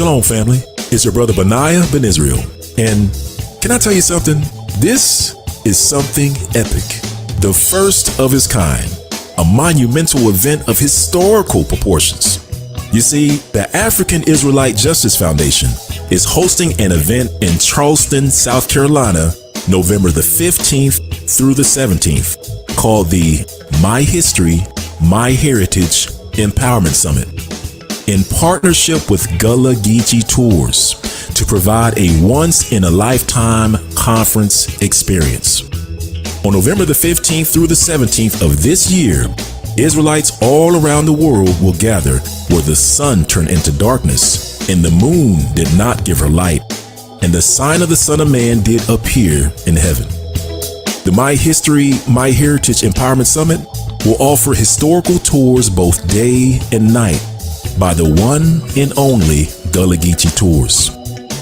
Shalom, family. It's your brother Benayah Ben Israel. And can I tell you something? This is something epic. The first of its kind. A monumental event of historical proportions. You see, the African Israelite Justice Foundation is hosting an event in Charleston, South Carolina, November the 15th through the 17th, called the My History, My Heritage Empowerment Summit, in partnership with Gullah Geechee Tours to provide a once-in-a-lifetime conference experience. On November the 15th through the 17th of this year, Israelites all around the world will gather where the sun turned into darkness and the moon did not give her light, and the sign of the Son of Man did appear in heaven. The My History, My Heritage Empowerment Summit will offer historical tours both day and night by the one and only Gullah Geechee Tours.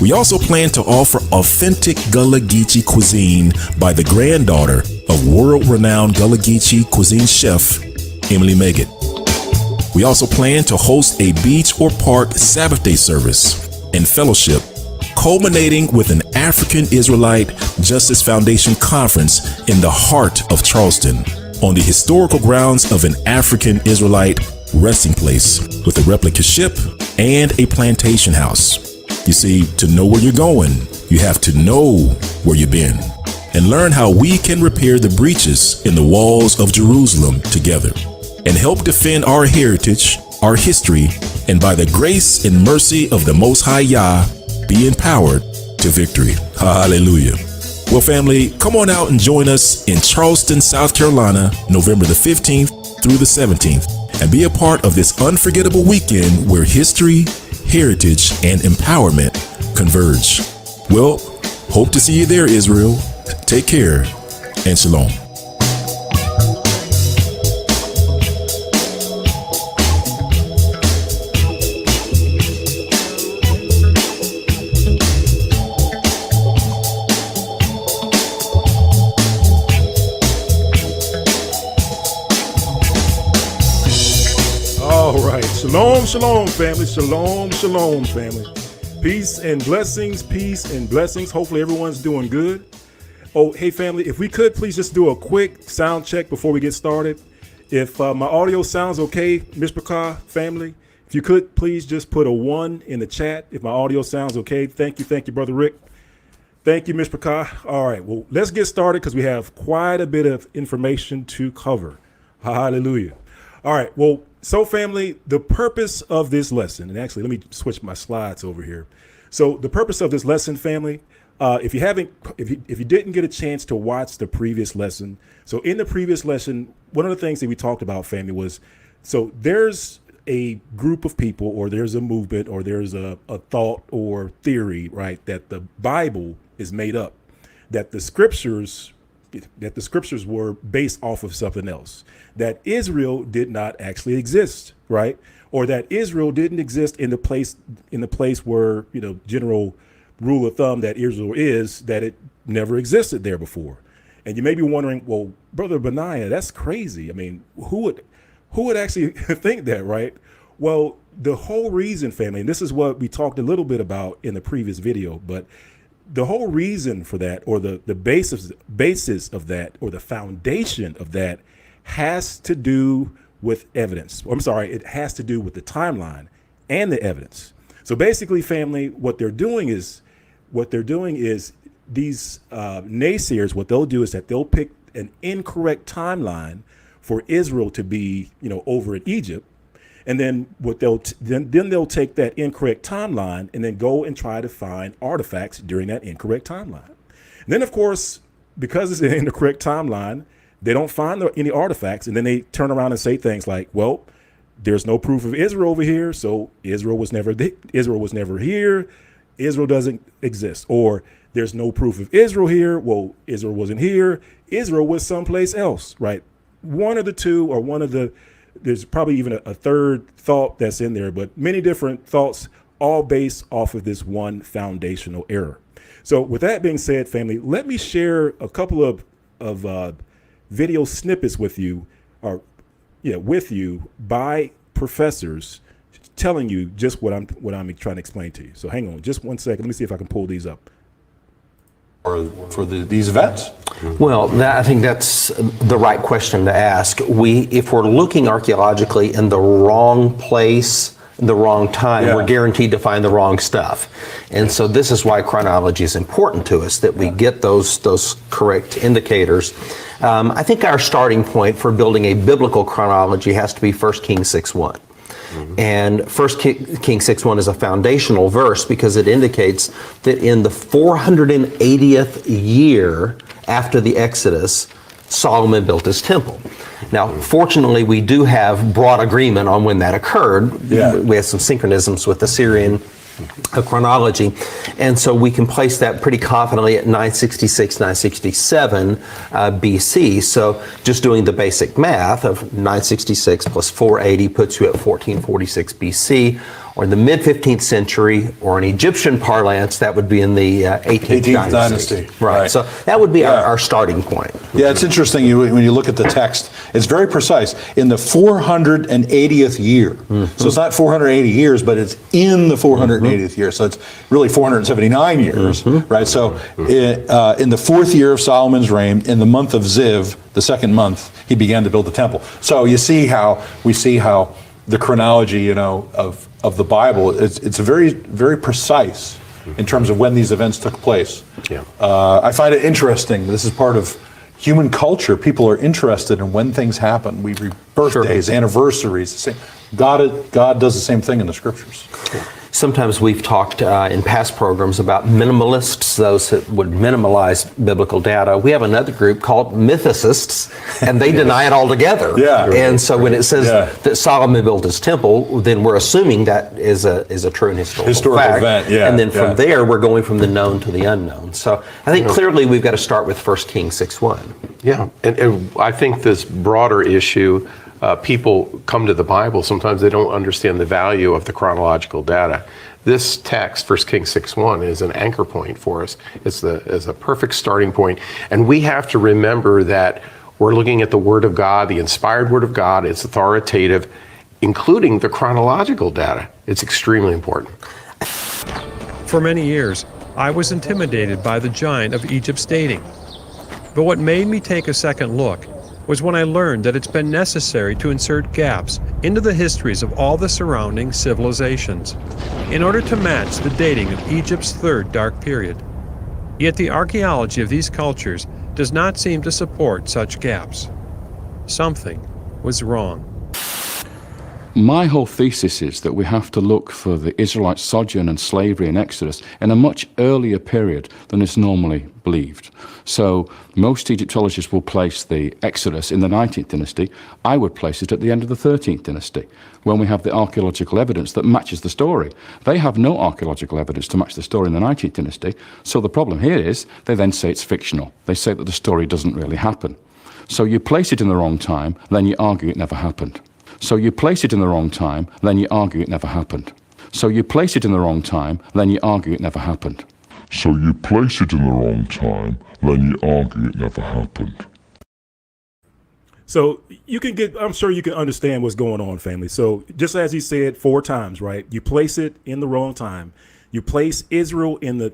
We also plan to offer authentic Gullah Geechee cuisine by the granddaughter of world-renowned Gullah Geechee cuisine chef, Emily Meggett. We also plan to host a beach or park Sabbath day service and fellowship, culminating with an African Israelite Justice Foundation conference in the heart of Charleston, on the historical grounds of an African Israelite resting place with a replica ship and a plantation house. You see, to know where you're going, you have to know where you've been, and learn how we can repair the breaches in the walls of Jerusalem together, and help defend our heritage, our history, and by the grace and mercy of the Most High Yah, be empowered to victory. Hallelujah. Well, family, come on out and join us in Charleston, South Carolina, November the 15th through the 17th, and be a part of this unforgettable weekend where history, heritage, and empowerment converge. Well, hope to see you there, Israel. Take care, and shalom. All right. Shalom, shalom, family. Shalom, shalom, family. Peace and blessings. Peace and blessings. Hopefully everyone's doing good. Oh, hey, family, if we could please just do a quick sound check before we get started. If my audio sounds okay, Mishpachah family, if you could please just put a 1 in the chat if my audio sounds okay. Thank you, Brother Rick. Thank you, Mishpachah. All right, well, let's get started because we have quite a bit of information to cover. Hallelujah. All right, well, so family, the purpose of this lesson, and actually let me switch my slides over here. So the purpose of this lesson, family, if you didn't get a chance to watch the previous lesson, so in the previous lesson, one of the things that we talked about, family, was, so there's a group of people, or there's a movement, or there's a thought or theory, right, that the Bible is made up, that the scriptures were based off of something else, that Israel did not actually exist, right? Or that Israel didn't exist in the place where, general rule of thumb that Israel is, that it never existed there before. And you may be wondering, well, Brother Benayah, that's crazy. I mean, who would actually think that, right? Well, the whole reason, family, and this is what we talked a little bit about in the previous video, but the whole reason for that, or the basis of that, or the foundation of that, has to do with evidence. It has to do with the timeline and the evidence. So basically, family, what they're doing is these naysayers, what they'll do is that they'll pick an incorrect timeline for Israel to be, over in Egypt. And then they'll take that incorrect timeline and then go and try to find artifacts during that incorrect timeline. And then, of course, because it's an incorrect timeline, they don't find any artifacts. And then they turn around and say things like, well, there's no proof of Israel over here, so Israel was never here. Israel doesn't exist. Or there's no proof of Israel here. Well, Israel wasn't here. Israel was someplace else, right? One of the two, or there's probably even a third thought that's in there, but many different thoughts, all based off of this one foundational error. So with that being said, family, let me share a couple of video snippets with you by professors telling you just what I'm trying to explain to you. So hang on, just one second. Let me see if I can pull these up. For these events? Well, I think that's the right question to ask. If we're looking archaeologically in the wrong place, the wrong time, we're guaranteed to find the wrong stuff. And so this is why chronology is important to us, that we get those correct indicators. I think our starting point for building a biblical chronology has to be 1 Kings 6:1. And 1 Kings 6:1 is a foundational verse because it indicates that in the 480th year after the Exodus, Solomon built his temple. Now, fortunately, we do have broad agreement on when that occurred. We have some synchronisms with Assyrian chronology, and so we can place that pretty confidently at 966, 967 BC. So just doing the basic math of 966 plus 480 puts you at 1446 BC, or in the mid-15th century, or in Egyptian parlance, that would be in the 18th dynasty. Right. So that would be our starting point. Yeah, it's interesting when you look at the text. It's very precise. In the 480th year. So it's not 480 years, but it's in the 480th year. So it's really 479 years, right? So in the fourth year of Solomon's reign, in the month of Ziv, the second month, he began to build the temple. So we see how the chronology, of the Bible, it's very, very precise in terms of when these events took place. I find it interesting. This is part of human culture. People are interested in when things happen. We read birthdays, anniversaries. God does the same thing in the scriptures. Sometimes we've talked in past programs about minimalists, those that would minimalize biblical data. We have another group called mythicists, and they deny it altogether. And so when it says that Solomon built his temple, then we're assuming that is a true and historical fact. Event. And then from there, we're going from the known to the unknown. So I think clearly we've got to start with 1 Kings 6:1. Yeah, and I think this broader issue, people come to the Bible, sometimes they don't understand the value of the chronological data. This text, 1 Kings 6:1, is an anchor point for us. It's a perfect starting point. And we have to remember that we're looking at the Word of God, the inspired Word of God. It's authoritative, including the chronological data. It's extremely important. For many years, I was intimidated by the giant of Egypt's dating. But what made me take a second look was when I learned that it's been necessary to insert gaps into the histories of all the surrounding civilizations in order to match the dating of Egypt's third dark period. Yet the archaeology of these cultures does not seem to support such gaps. Something was wrong. My whole thesis is that we have to look for the Israelite sojourn and slavery and Exodus in a much earlier period than is normally believed. So most Egyptologists will place the Exodus in the 19th dynasty. I would place it at the end of the 13th dynasty, when we have the archaeological evidence that matches the story. They have no archaeological evidence to match the story in the 19th dynasty. So the problem here is they then say it's fictional. They say that the story doesn't really happen. So you place it in the wrong time, then you argue it never happened. So you place it in the wrong time, then you argue it never happened. So you place it in the wrong time, then you argue it never happened. So you place it in the wrong time, then you argue it never happened. So I'm sure you can understand what's going on, family. So just as he said 4 times, right? You place it in the wrong time. You place Israel in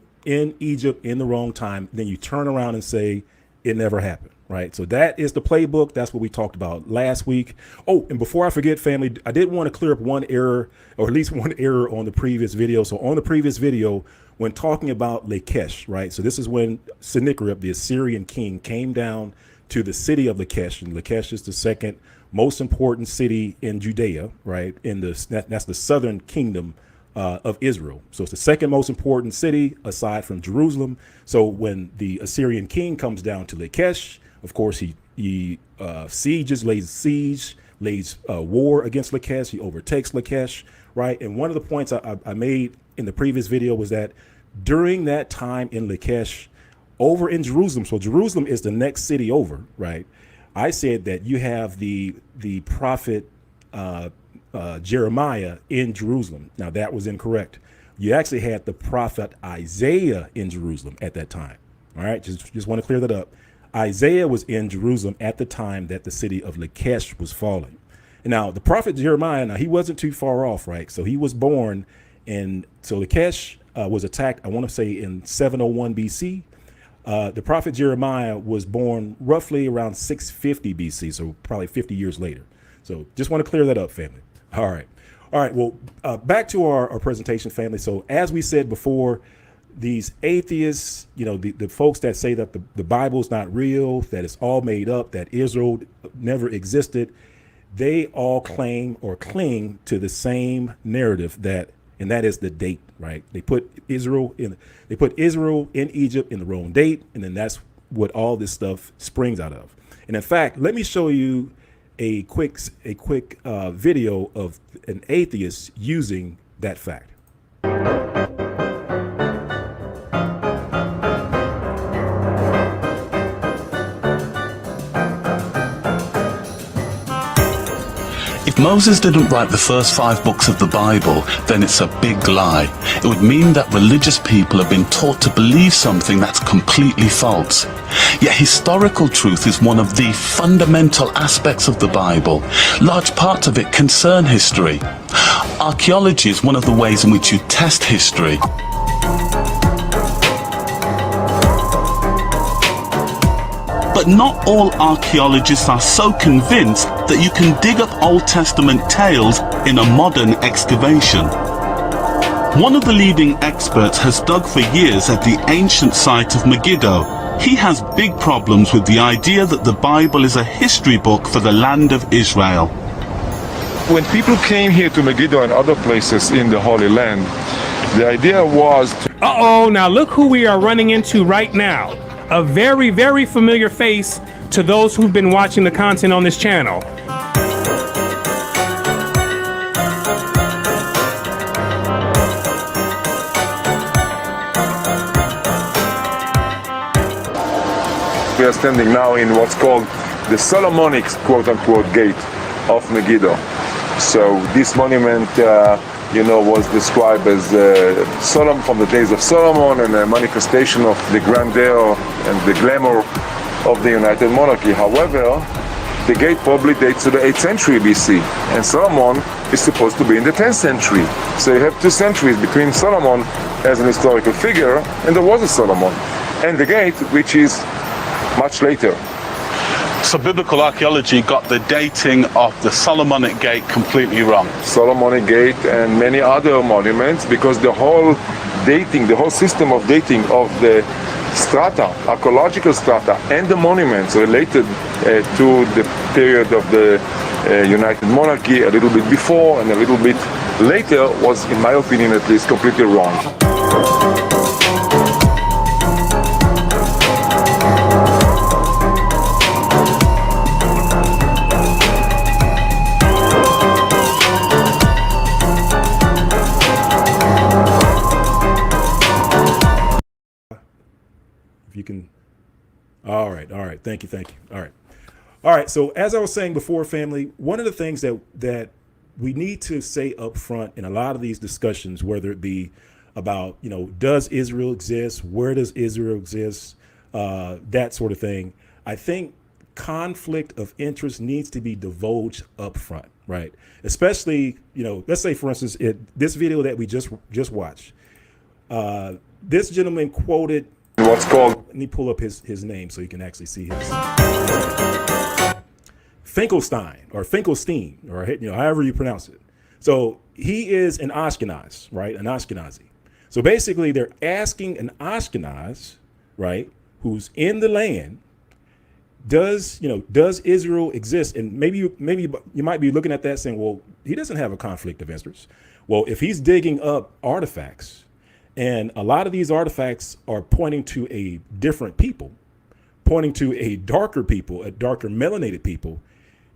Egypt in the wrong time. Then you turn around and say it never happened. Right. So that is the playbook. That's what we talked about last week. Oh, and before I forget, family, I did want to clear up one error, or at least one error on the previous video. So on the previous video, when talking about Lachish, right? So this is when Sennacherib, the Assyrian king, came down to the city of Lachish. And Lachish is the second most important city in Judea, right? That's the southern kingdom of Israel. So it's the second most important city aside from Jerusalem. So when the Assyrian king comes down to Lachish, of course, he lays war against Lachish. He overtakes Lachish, right? And one of the points I made in the previous video was that during that time in Lachish, over in Jerusalem, so Jerusalem is the next city over, right? I said that you have the prophet Jeremiah in Jerusalem. Now, that was incorrect. You actually had the prophet Isaiah in Jerusalem at that time, all right? Just want to clear that up. Isaiah was in Jerusalem at the time that the city of Lachish was falling. Now, the prophet Jeremiah, now he wasn't too far off, right? So he was born, and so Lachish was attacked, I want to say in 701 BC. The prophet Jeremiah was born roughly around 650 BC, so probably 50 years later. So just want to clear that up, family. All right. Well, back to our presentation, family. So as we said before, these atheists, the folks that say that the Bible is not real, that it's all made up, that Israel never existed, they all claim or cling to the same narrative and that is the date, right? They put Israel in Egypt in the wrong date, and then that's what all this stuff springs out of. And in fact, let me show you a quick video of an atheist using that fact. If Moses didn't write the first 5 books of the Bible, then it's a big lie. It would mean that religious people have been taught to believe something that's completely false. Yet historical truth is one of the fundamental aspects of the Bible. Large parts of it concern history. Archaeology is one of the ways in which you test history. But not all archaeologists are so convinced that you can dig up Old Testament tales in a modern excavation. One of the leading experts has dug for years at the ancient site of Megiddo. He has big problems with the idea that the Bible is a history book for the land of Israel. When people came here to Megiddo and other places in the Holy Land, the idea was to... Uh-oh, now look who we are running into right now. A very, very familiar face to those who've been watching the content on this channel. We are standing now in what's called the Solomonic quote-unquote gate of Megiddo. So this monument was described as Solomon from the days of Solomon, and a manifestation of the grandeur and the glamour of the United Monarchy. However, the gate probably dates to the 8th century BC, and Solomon is supposed to be in the 10th century. So you have 2 centuries between Solomon as an historical figure, and there was a Solomon, and the gate, which is much later. So biblical archaeology got the dating of the Solomonic gate completely wrong. Solomonic gate and many other monuments, because the whole system of dating of the strata, archaeological strata, and the monuments related to the period of the United Monarchy, a little bit before and a little bit later, was, in my opinion at least, completely wrong. You can. All right. Thank you. All right. So as I was saying before, family, one of the things that we need to say up front in a lot of these discussions, whether it be about, does Israel exist? Where does Israel exist? That sort of thing. I think conflict of interest needs to be divulged up front, right? Especially, let's say, for instance, this video that we just watched, this gentleman quoted what's called, let me pull up his name so you can actually see his Finkelstein or Finkelstein, or however you pronounce it. So he is an Ashkenaz, right? An Ashkenazi. So basically they're asking an Ashkenaz, right, who's in the land, does Israel exist? And maybe you might be looking at that saying, well, he doesn't have a conflict of interest. Well, if he's digging up artifacts, and a lot of these artifacts are pointing to a different people, pointing to a darker people, a darker melanated people,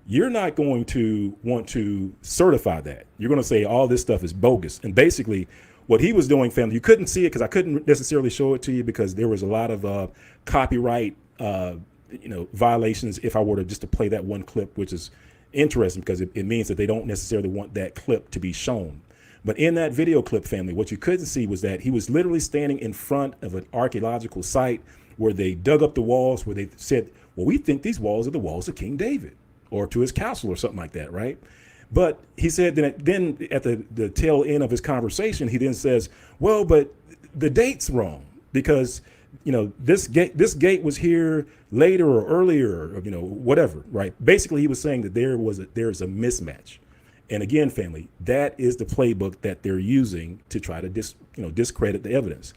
you're not going to want to certify that. You're going to say all this stuff is bogus. And basically what he was doing, family, you couldn't see it because I couldn't necessarily show it to you because there was a lot of copyright violations if I were to just to play that one clip, which is interesting because it means that they don't necessarily want that clip to be shown. But in that video clip, family, what you couldn't see was that he was literally standing in front of an archaeological site where they dug up the walls, where they said, well, we think these walls are the walls of King David or to his castle or something like that, right? But he said that then at the tail end of his conversation, he then says, well, but the date's wrong because, this gate was here later or earlier, or, whatever, right? Basically, he was saying that there's a mismatch. And again, family, that is the playbook that they're using to try to discredit the evidence.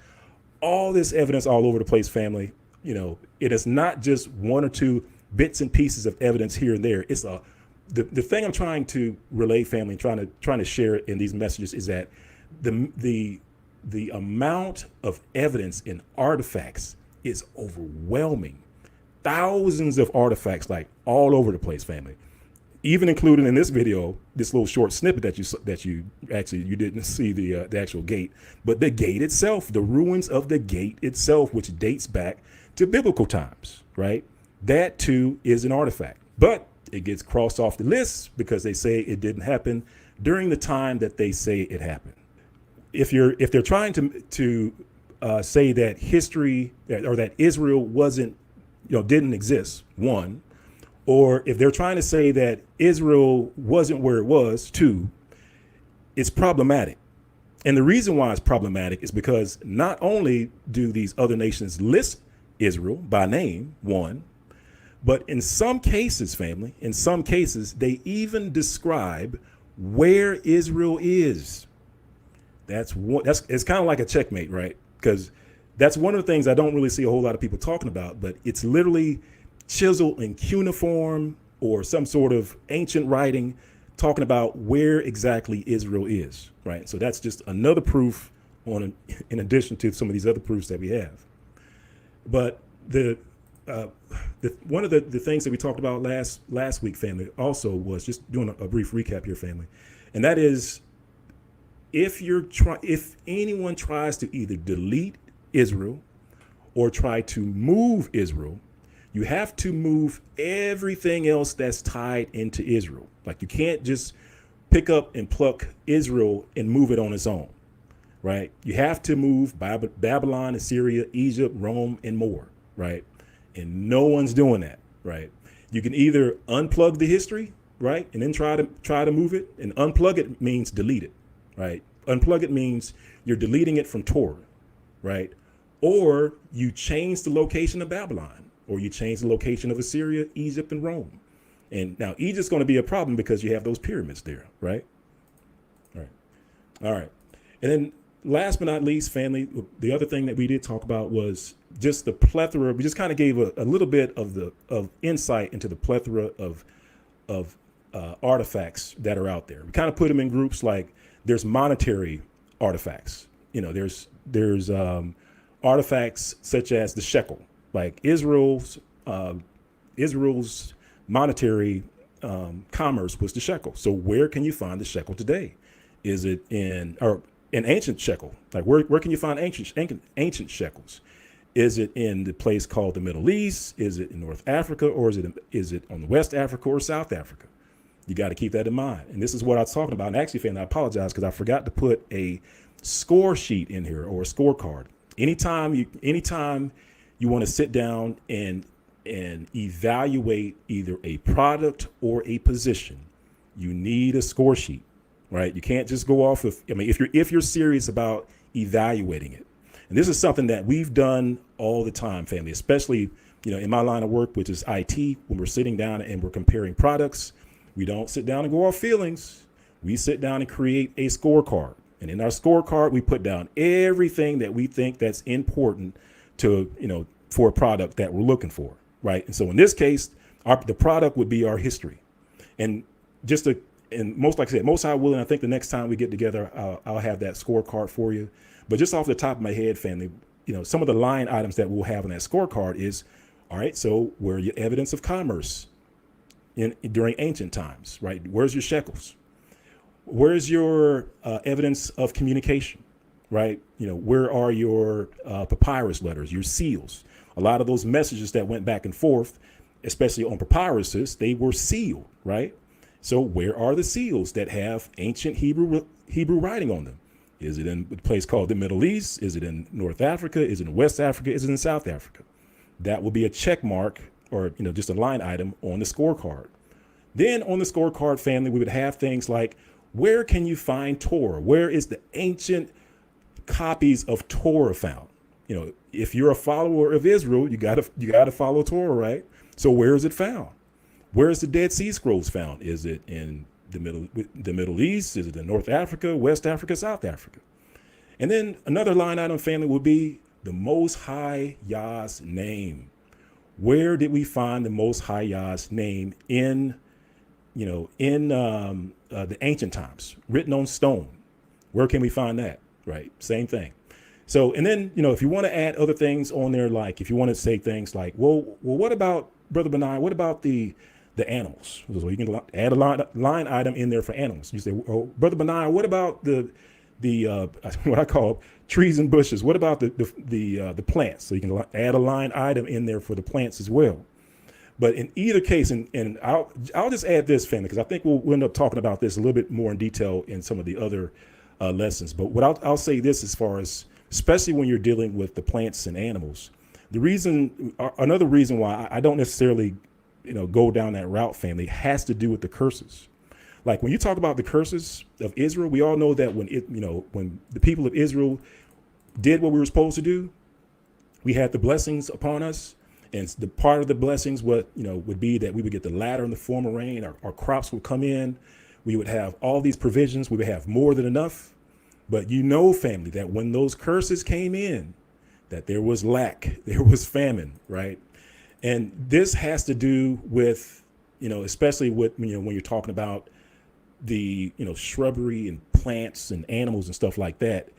All this evidence all over the place, family, it is not just one or two bits and pieces of evidence here and there. It's the thing I'm trying to relay, family, trying to share in these messages is that the amount of evidence and artifacts is overwhelming. Thousands of artifacts, like all over the place, family. Even included in this video, this little short snippet that you didn't see the actual gate, but the gate itself, the ruins of the gate itself, which dates back to biblical times, right? That too is an artifact, but it gets crossed off the list because they say it didn't happen during the time that they say it happened. If they're trying to say that history or that Israel didn't exist, one, or if they're trying to say that Israel wasn't where it was, two, it's problematic. And the reason why it's problematic is because not only do these other nations list Israel by name, one, but in some cases, family, they even describe where Israel is. It's kind of like a checkmate, right? Because that's one of the things I don't really see a whole lot of people talking about, but it's literally chiseled in cuneiform or some sort of ancient writing talking about where exactly Israel is, right? So that's just another proof in addition to some of these other proofs that we have. But one of the things that we talked about last week, family, also was just doing a brief recap here, family, and that is if anyone tries to either delete Israel or try to move Israel, you have to move everything else that's tied into Israel. Like you can't just pick up and pluck Israel and move it on its own, right? You have to move Babylon, Assyria, Egypt, Rome, and more, right? And no one's doing that, right? You can either unplug the history, right, and then try to move it. And unplug it means delete it, right? Unplug it means you're deleting it from Torah, right? Or you change the location of Babylon. Or you change the location of Assyria, Egypt, and Rome. And now Egypt's going to be a problem because you have those pyramids there, right? All right. And then last but not least, family, the other thing that we did talk about was just the plethora. We just kind of gave a little bit of insight into the plethora of artifacts that are out there. We kind of put them in groups like there's monetary artifacts. There's artifacts such as the shekel. Like Israel's monetary commerce was the shekel. So where can you find the shekel today? Is it in ancient shekel? Like where can you find ancient shekels? Is it in the place called the Middle East? Is it in North Africa, or is it on the West Africa or South Africa? You got to keep that in mind. And this is what I was talking about. And actually, family, I apologize because I forgot to put a score sheet in here or a scorecard. Anytime you want to sit down and evaluate either a product or a position, you need a score sheet, right? You can't just go off of, if you're serious about evaluating it. And this is something that we've done all the time, family, especially, in my line of work, which is IT, when we're sitting down and we're comparing products, we don't sit down and go off feelings. We sit down and create a scorecard. And in our scorecard, we put down everything that we think that's important to, for a product that we're looking for, right? And so in this case, the product would be our history. And most high willing, I think the next time we get together, I'll have that scorecard for you. But just off the top of my head, family, some of the line items that we'll have on that scorecard is, all right, so where are your evidence of commerce during ancient times, right? Where's your shekels? Where's your evidence of communication, right? Where are your papyrus letters, your seals? A lot of those messages that went back and forth, especially on papyruses, they were sealed, right? So where are the seals that have ancient Hebrew writing on them? Is it in a place called the Middle East? Is it in North Africa? Is it in West Africa? Is it in South Africa? That will be a check mark or just a line item on the scorecard. Then on the scorecard, family, we would have things like, where can you find Torah? Where is the ancient copies of Torah found? You know, if you're a follower of Israel, you gotta follow Torah, right? So where is it found? Where is the Dead Sea Scrolls found? Is it in the Middle East? Is it in North Africa, West Africa, South Africa? And then another line item, family, would be the Most High Yah's name. Where did we find the Most High Yah's name in the ancient times, written on stone? Where can we find that? Right, same thing. So, and then, if you want to add other things on there, like if you want to say things like, well, what about, Brother Benayah, what about the animals? So you can add a line item in there for animals. You say, oh, Brother Benayah, what about the what I call trees and bushes? What about the plants? So you can add a line item in there for the plants as well. But in either case, and I'll just add this, family, because I think we'll end up talking about this a little bit more in detail in some of the other lessons. But what I'll say this, as far as, especially when you're dealing with the plants and animals, another reason why I don't necessarily, go down that route, family, has to do with the curses. Like when you talk about the curses of Israel, we all know that when the people of Israel did what we were supposed to do, we had the blessings upon us. And the part of the blessings would be that we would get the latter and the former rain. Our crops would come in. We would have all these provisions. We would have more than enough. But family, that when those curses came in, that there was lack, there was famine, right? And this has to do with, especially with, when you're talking about the, shrubbery and plants and animals and stuff like that,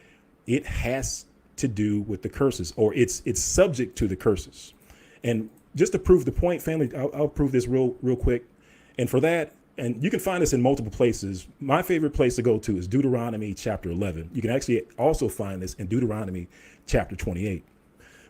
it has to do with the curses, or it's subject to the curses. And just to prove the point, family, I'll prove this real quick. And for that, and you can find this in multiple places. My favorite place to go to is Deuteronomy chapter 11. You can actually also find this in Deuteronomy chapter 28.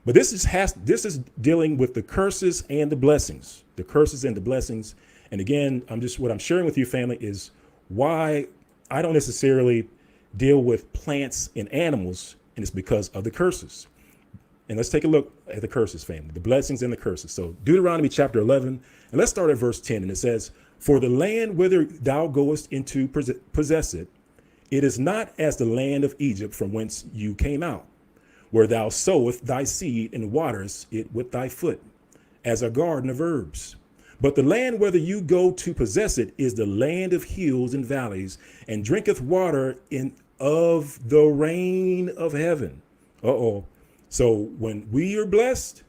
But this is dealing with the curses and the blessings, the curses and the blessings. And again, what I'm sharing with you, family, is why I don't necessarily deal with plants and animals, and it's because of the curses. And let's take a look at the curses, family, the blessings and the curses. So Deuteronomy chapter 11, and let's start at verse 10. And it says, for the land whither thou goest into possess it, it is not as the land of Egypt from whence you came out, where thou sowest thy seed and waters it with thy foot, as a garden of herbs. But the land whither you go to possess it is the land of hills and valleys, and drinketh water of the rain of heaven. So when we are blessed,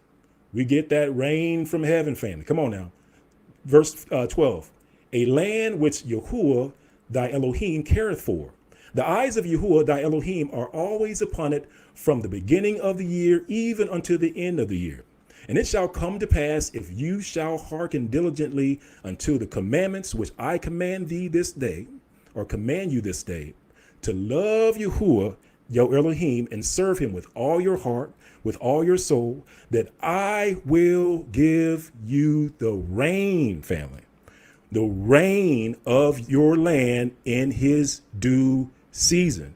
we get that rain from heaven, family. Come on now. Verse 12, a land which Yahuwah thy Elohim careth for. The eyes of Yahuwah thy Elohim are always upon it from the beginning of the year, even unto the end of the year. And it shall come to pass, if you shall hearken diligently unto the commandments which I command thee this day, or command you this day, to love Yahuwah your Elohim and serve him with all your heart, with all your soul, that I will give you the rain, family, the rain of your land in his due season.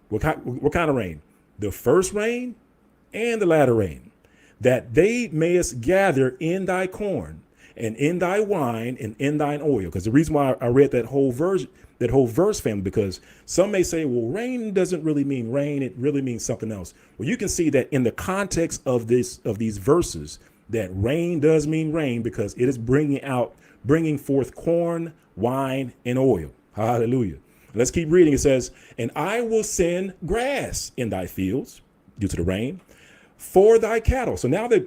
What kind of rain? The first rain and the latter rain, that they mayest gather in thy corn and in thy wine and in thine oil. Because the reason why I read that whole verse, family, because some may say, well, rain doesn't really mean rain. It really means something else. Well, you can see that in the context of these verses, that rain does mean rain, because it is bringing forth corn, wine, and oil. Hallelujah. Let's keep reading. It says, and I will send grass in thy fields due to the rain for thy cattle. So now the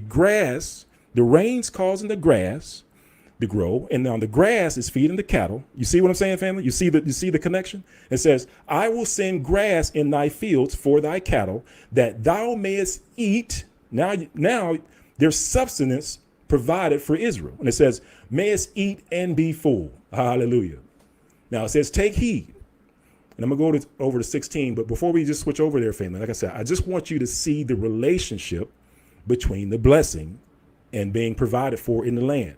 grass, the rain's causing the grass to grow, and now the grass is feeding the cattle. You see what I'm saying, family? You see the connection? It says, I will send grass in thy fields for thy cattle, that thou mayest eat. Now there's substance provided for Israel. And it says, mayest eat and be full. Hallelujah. Now it says, take heed. And I'm going to go over to 16. But before we just switch over there, family, like I said, I just want you to see the relationship between the blessing and being provided for in the land.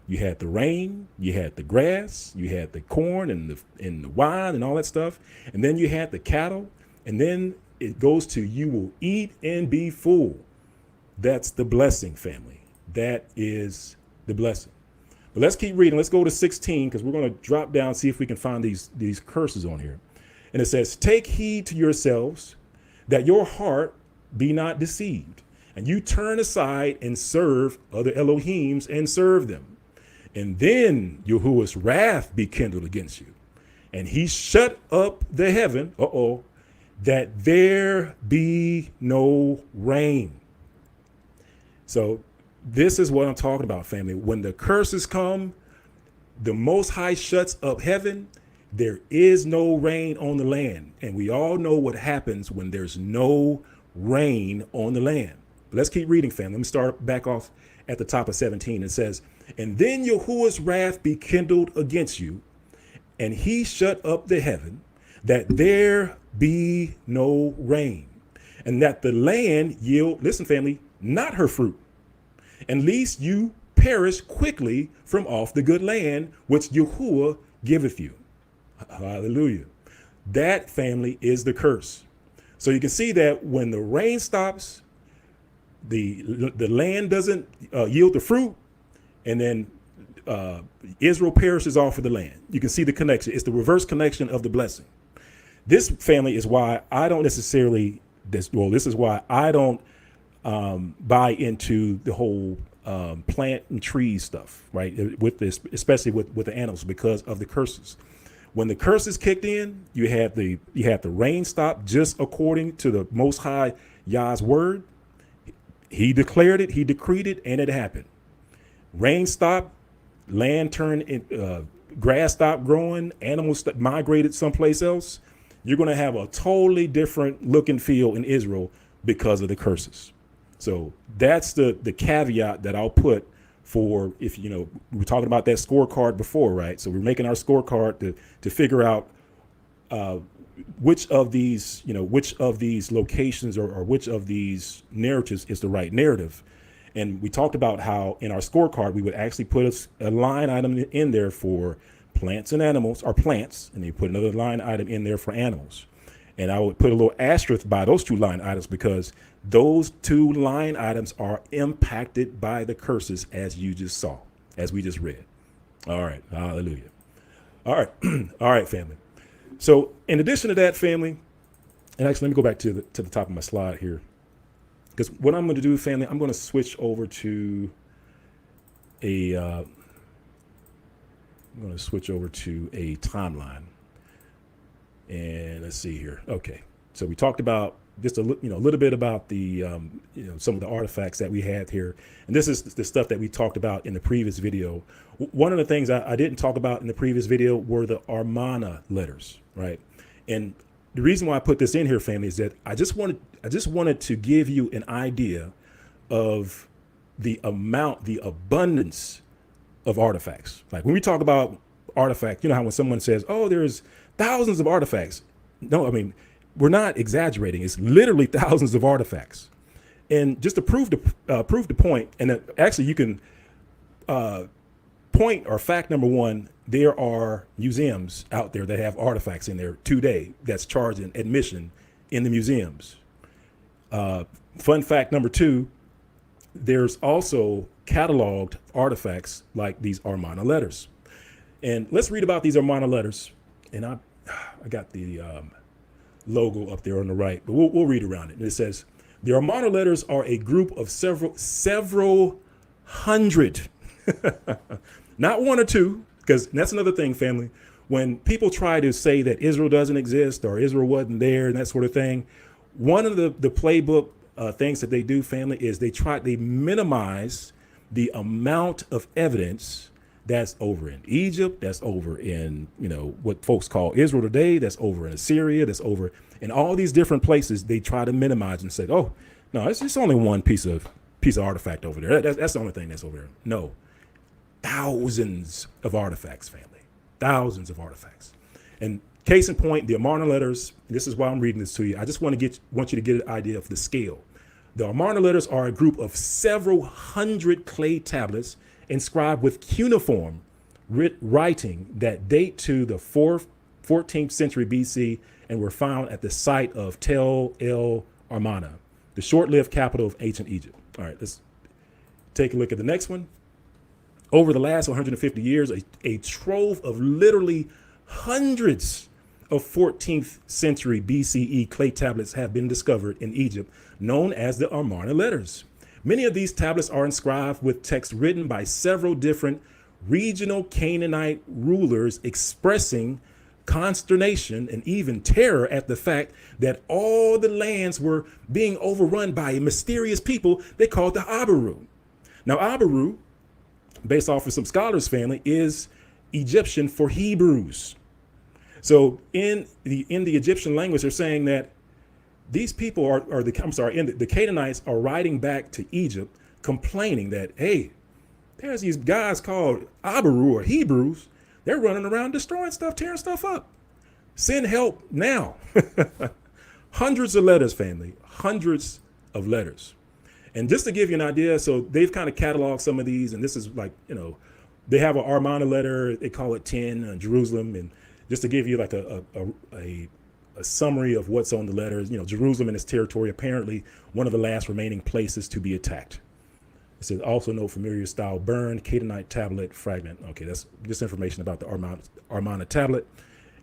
You had the rain, you had the grass, you had the corn and the wine and all that stuff. And then you had the cattle. And then it goes to, you will eat and be full. That's the blessing, family. That is the blessing. But let's keep reading. Let's go to 16 because we're going to drop down, see if we can find these curses on here. And it says, take heed to yourselves that your heart be not deceived, and you turn aside and serve other Elohims and serve them. And then Yahuwah's wrath be kindled against you, and he shut up the heaven, that there be no rain. So this is what I'm talking about, family. When the curses come, the Most High shuts up heaven. There is no rain on the land. And we all know what happens when there's no rain on the land. But let's keep reading, family. Let me start back off at the top of 17. It says, and then Yahuwah's wrath be kindled against you, and he shut up the heaven, that there be no rain, and that the land yield, listen, family, not her fruit, and lest you perish quickly from off the good land which Yahuwah giveth you. Hallelujah. That, family, is the curse. So you can see that when the rain stops, the land doesn't yield the fruit, and then Israel perishes off of the land. You can see the connection. It's the reverse connection of the blessing. This, family, is why I don't necessarily, this is why I don't buy into the whole plant and trees stuff, right? With this, especially with the animals, because of the curses. When the curses kicked in, you had the rain stop just according to the Most High Yah's word. He declared it, he decreed it, and it happened. Rain stopped, land turned, grass stopped growing, animals migrated someplace else. You're going to have a totally different look and feel in Israel because of the curses. So that's the caveat that I'll put for, if, we were talking about that scorecard before, right? So we're making our scorecard to figure out which of these locations or which of these narratives is the right narrative. And we talked about how in our scorecard, we would actually put a line item in there for plants and animals, or plants, and they put another line item in there for animals. And I would put a little asterisk by those two line items because those two line items are impacted by the curses, as you just saw, as we just read. All right. Hallelujah. All right. All right, family. So in addition to that, family, and actually let me go back to the top of my slide here, because what I'm going to do, family, I'm going to switch over to a timeline. And let's see here. Okay. So we talked about just a little bit about the some of the artifacts that we had here, and this is the stuff that we talked about in the previous video. One of the things I didn't talk about in the previous video were the Armana letters, right? And the reason why I put this in here, family, is that I just wanted to give you an idea of the abundance of artifacts. Like when we talk about artifacts, you know how when someone says, "Oh, there's thousands of artifacts," no, I mean, we're not exaggerating. It's literally thousands of artifacts. And just to prove the point, and actually you can point or fact number one, there are museums out there that have artifacts in there today that's charging admission in the museums. Fun fact number two, there's also cataloged artifacts like these Armana letters. And let's read about these Armana letters. And I got the logo up there on the right, but we'll read around it. And it says, the Armana letters are a group of several hundred, not one or two, because that's another thing, family. When people try to say that Israel doesn't exist or Israel wasn't there and that sort of thing, one of the playbook things that they do, family, is they minimize the amount of evidence that's over in Egypt, that's over in, what folks call Israel today, that's over in Assyria, that's over in all these different places. They try to minimize and say, oh, no, it's just only one piece of artifact over there. That's the only thing that's over there. No, thousands of artifacts, family, thousands of artifacts. And case in point, the Armana letters, this is why I'm reading this to you. I just want you to get an idea of the scale. The Armana letters are a group of several hundred clay tablets inscribed with cuneiform writing that date to the 14th century BC and were found at the site of Tel El Armana, the short-lived capital of ancient Egypt. All right, let's take a look at the next one. Over the last 150 years, a trove of literally hundreds of 14th century BCE clay tablets have been discovered in Egypt, known as the Amarna letters. Many of these tablets are inscribed with text written by several different regional Canaanite rulers expressing consternation and even terror at the fact that all the lands were being overrun by a mysterious people they called the Abaru. Now, Abaru, based off of some scholars' family, is Egyptian for Hebrews. So in the Egyptian language, they're saying that these people the Canaanites are writing back to Egypt complaining that, hey, there's these guys called Abaru or Hebrews. They're running around destroying stuff, tearing stuff up. Send help now. Hundreds of letters, family, hundreds of letters. And just to give you an idea, so they've kind of cataloged some of these, and this is like, they have an Amarna letter, they call it 10, Jerusalem, and just to give you like a summary of what's on the letters, Jerusalem and its territory, apparently one of the last remaining places to be attacked. It says also no familiar style burned, Canaanite tablet fragment. Okay, that's just information about the Amarna tablet.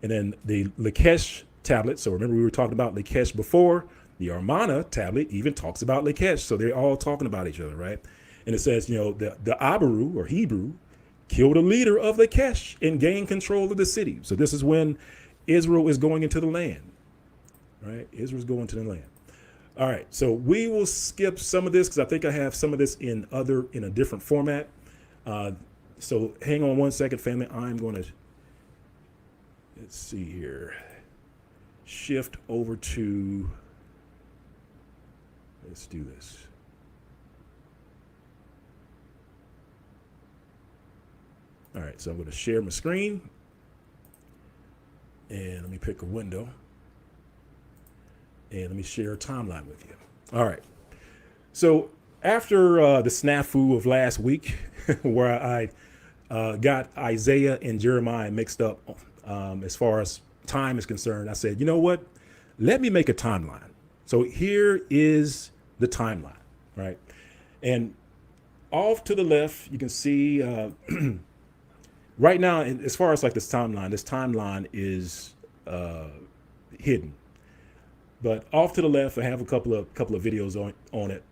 And then the Lachesh tablet. So remember we were talking about Lachesh before. The Amarna tablet even talks about Lachesh. So they're all talking about each other, right? And it says, the Abaru or Hebrew killed a leader of Lachesh and gained control of the city. So this is when Israel is going into the land, right? Israel's going to the land. All right, so we will skip some of this because I think I have some of this in a different format. So hang on one second, family. I'm going to, let's see here, shift over to, let's do this. All right, so I'm going to share my screen. And let me pick a window. And let me share a timeline with you. All right. So after the snafu of last week, where I got Isaiah and Jeremiah mixed up as far as time is concerned, I said, you know what? Let me make a timeline. So here is the timeline, right? And off to the left, you can see right now, as far as like this timeline is hidden. But off to the left, I have a couple of videos on it,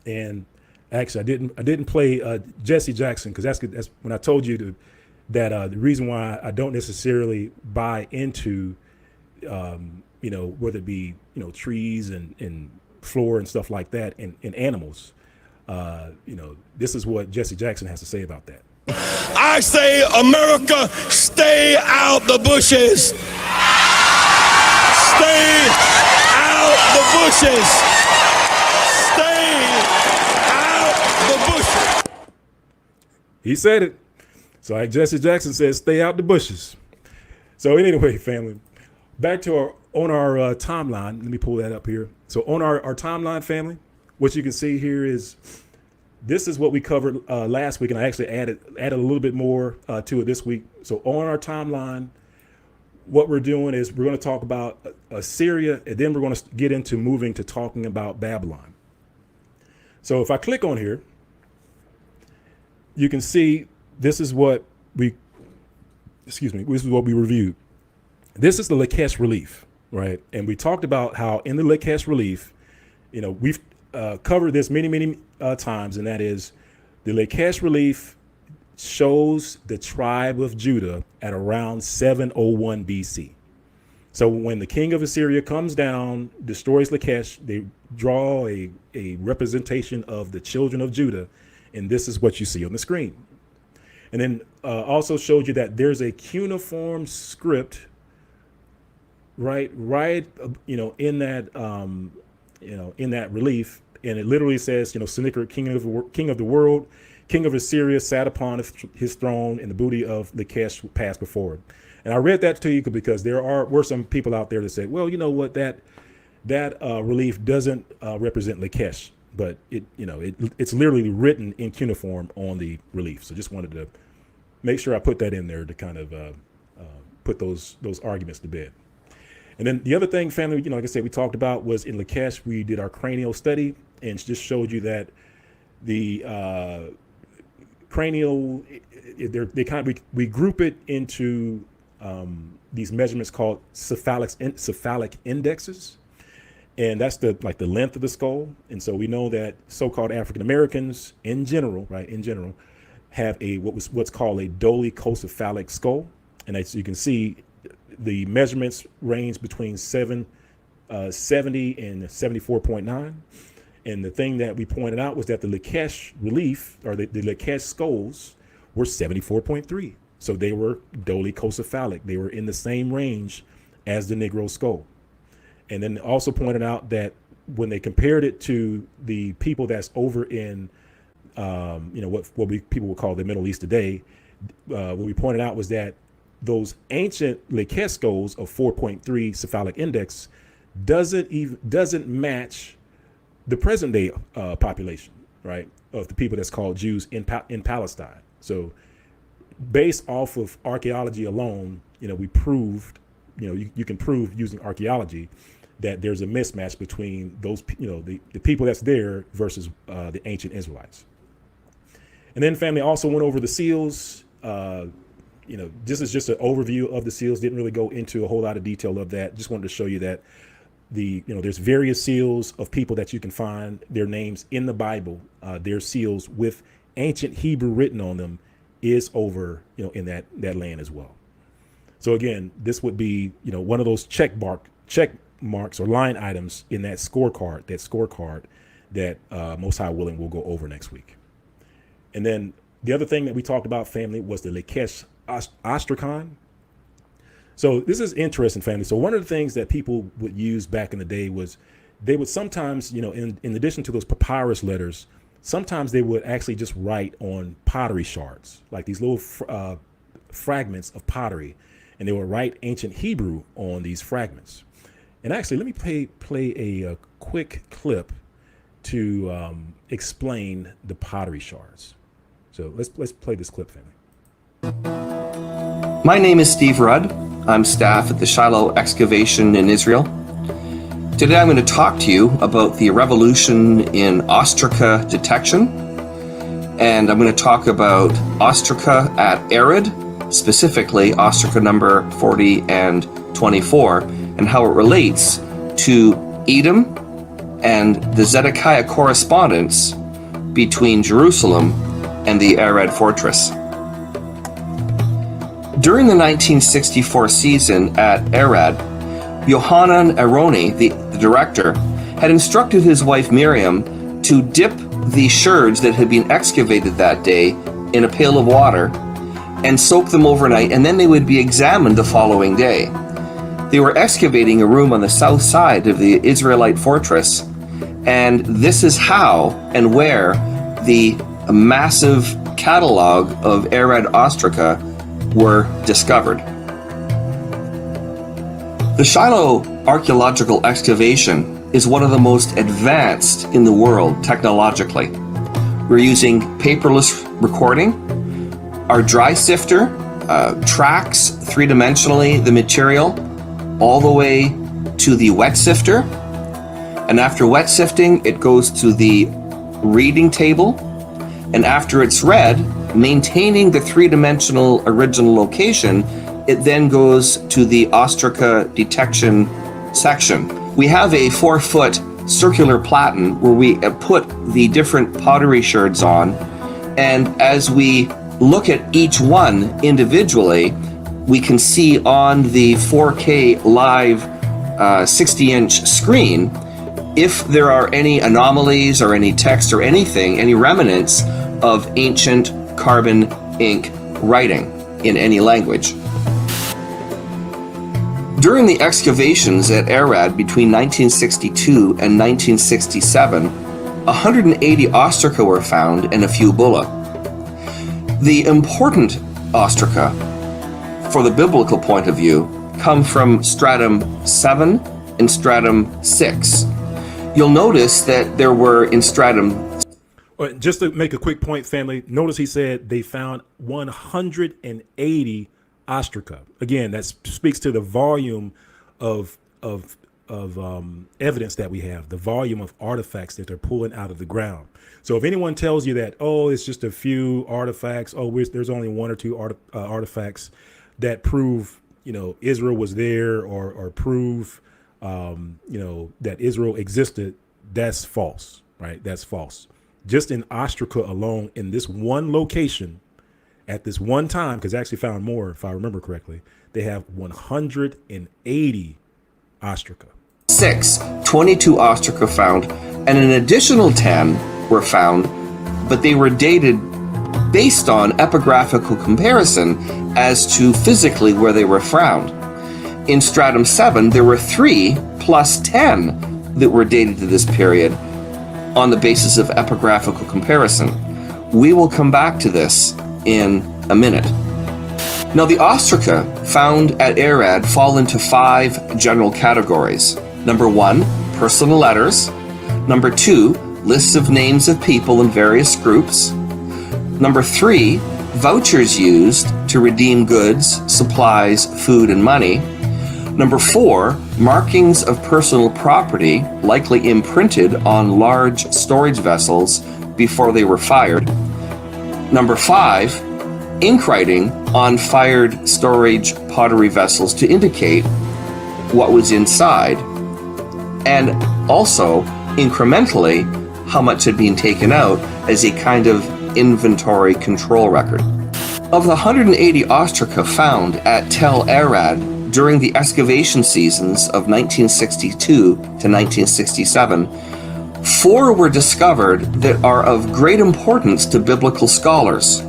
and actually I didn't play Jesse Jackson because that's when I told you that the reason why I don't necessarily buy into whether it be trees and flora and stuff like that and animals. This is what Jesse Jackson has to say about that. I say, America, stay out the bushes. Stay out the bushes. Stay out the bushes. He said it. So like Jesse Jackson says, stay out the bushes. So anyway, family, back to our timeline. Let me pull that up here. So on our timeline, family, what you can see here is this is what we covered last week, and I actually added a little bit more to it this week. So on our timeline, what we're doing is we're going to talk about Assyria, and then we're going to get into moving to talking about Babylon. So if I click on here, you can see this is what we reviewed. This is the Lachesh relief, right? And we talked about how in the Lachesh relief, we've covered this many times, and that is the Lachesh relief shows the tribe of Judah at around 701 BC. So when the king of Assyria comes down, destroys Lachesh, they draw a representation of the children of Judah, and this is what you see on the screen. And then also showed you that there's a cuneiform script right in that in that relief, and it literally says, Sennacherib, king of the world, king of Assyria, sat upon his throne, and the booty of Lachesh passed before him. And I read that to you because there were some people out there that said, well, you know what, that relief doesn't represent Lachesh, but it's literally written in cuneiform on the relief. So just wanted to make sure I put that in there to kind of put those arguments to bed. And then the other thing, family, like I said, we talked about was in Lachesh, we did our cranial study and just showed you that the cranial, they kind of, we group it into these measurements called cephalic indexes. And that's the length of the skull. And so we know that so-called African Americans in general, have what's called a dolichocephalic skull. And as you can see, the measurements range between 70 and 74.9. And the thing that we pointed out was that the Lakesh relief, or the Lakesh skulls, were 74.3. So they were dolichocephalic. They were in the same range as the Negro skull. And then also pointed out that when they compared it to the people that's over in, what people would call the Middle East today, what we pointed out was that those ancient Lakesh skulls of 4.3 cephalic index doesn't match the present day population, right, of the people that's called Jews in Palestine. So based off of archaeology alone, we proved, you can prove using archaeology that there's a mismatch between those, the people that's there versus the ancient Israelites. And then family also went over the seals. This is just an overview of the seals. Didn't really go into a whole lot of detail of that. Just wanted to show you that there's various seals of people that you can find their names in the Bible. Their seals with ancient Hebrew written on them is over, in that land as well. So again, this would be, one of those check marks or line items in that scorecard that Most High willing we'll go over next week. And then the other thing that we talked about, family, was the Lakesh Ostraca. So this is interesting, family. So one of the things that people would use back in the day was they would sometimes, in addition to those papyrus letters, sometimes they would actually just write on pottery shards, like these little fragments of pottery, and they would write ancient Hebrew on these fragments. And actually, let me play a quick clip to explain the pottery shards. So let's play this clip, family. My name is Steve Rudd. I'm staff at the Shiloh excavation in Israel. Today I'm going to talk to you about the revolution in Ostraca detection, and I'm going to talk about Ostraca at Arad, specifically Ostraca number 40 and 24, and how it relates to Edom and the Zedekiah correspondence between Jerusalem and the Arad fortress. During the 1964 season at Arad, Yohanan Aroni, the director, had instructed his wife Miriam to dip the sherds that had been excavated that day in a pail of water and soak them overnight, and then they would be examined the following day. They were excavating a room on the south side of the Israelite fortress, and this is how and where the massive catalog of Arad Ostraca were discovered. The Shiloh archaeological excavation is one of the most advanced in the world technologically. We're using paperless recording. Our dry sifter tracks three-dimensionally the material all the way to the wet sifter. And after wet sifting, it goes to the reading table. And after it's read, maintaining the three-dimensional original location, it then goes to the Ostraca detection section. We have a 4-foot circular platen where we put the different pottery sherds on, and as we look at each one individually, we can see on the 4K live 60-inch screen if there are any anomalies or any text or anything, any remnants of ancient carbon ink writing in any language. During the excavations at Arad between 1962 and 1967, 180 ostraca were found and a few bulla. The important ostraca, for the biblical point of view, come from stratum 7 and stratum 6. You'll notice that there were in stratum... Just to make a quick point, family, notice he said they found 180 ostraca. Again, that speaks to the volume of evidence that we have, the volume of artifacts that they're pulling out of the ground. So if anyone tells you that, oh, it's just a few artifacts, there's only one or two artifacts that prove, Israel was there or prove, that Israel existed, that's false, right? That's false. Just in Ostraca alone, in this one location, at this one time, because I actually found more, if I remember correctly, they have 180 Ostraca. 22 Ostraca found, and an additional 10 were found, but they were dated based on epigraphical comparison as to physically where they were found. In stratum 7, there were 3 plus 10 that were dated to this period on the basis of epigraphical comparison. We will come back to this in a minute. Now, the Ostraca found at Arad fall into 5 general categories. Number 1, personal letters. Number 2, lists of names of people in various groups. Number 3, vouchers used to redeem goods, supplies, food, and money. Number 4, markings of personal property, likely imprinted on large storage vessels before they were fired. Number 5, ink writing on fired storage pottery vessels to indicate what was inside, and also incrementally how much had been taken out as a kind of inventory control record. Of the 180 Ostraca found at Tel Arad during the excavation seasons of 1962 to 1967, 4 were discovered that are of great importance to biblical scholars.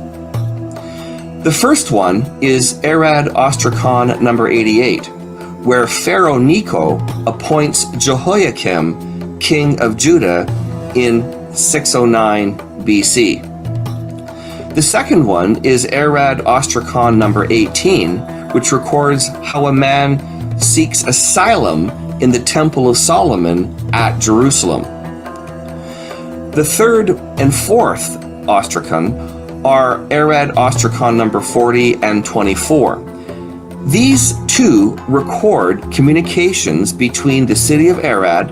The first one is Arad Ostraca number 88, where Pharaoh Necho appoints Jehoiakim king of Judah in 609 BC. The second one is Arad Ostraca number 18, which records how a man seeks asylum in the Temple of Solomon at Jerusalem. The third and fourth Ostracan are Arad Ostraca number 40 and 24. These 2 record communications between the city of Arad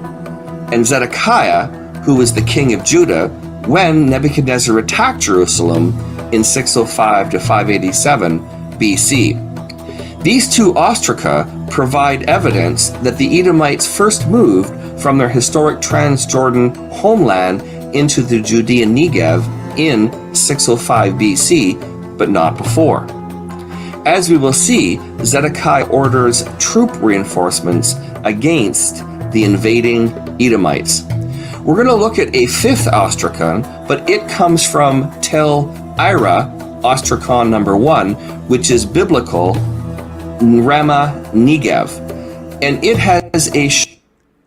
and Zedekiah, who was the king of Judah, when Nebuchadnezzar attacked Jerusalem in 605 to 587 BC. These 2 Ostraca provide evidence that the Edomites first moved from their historic Transjordan homeland into the Judean Negev in 605 BC, but not before. As we will see, Zedekiah orders troop reinforcements against the invading Edomites. We're going to look at a 5th Ostracan, but it comes from Tel Ira, Ostracan number 1, which is biblical Ramah Negev. And it has a...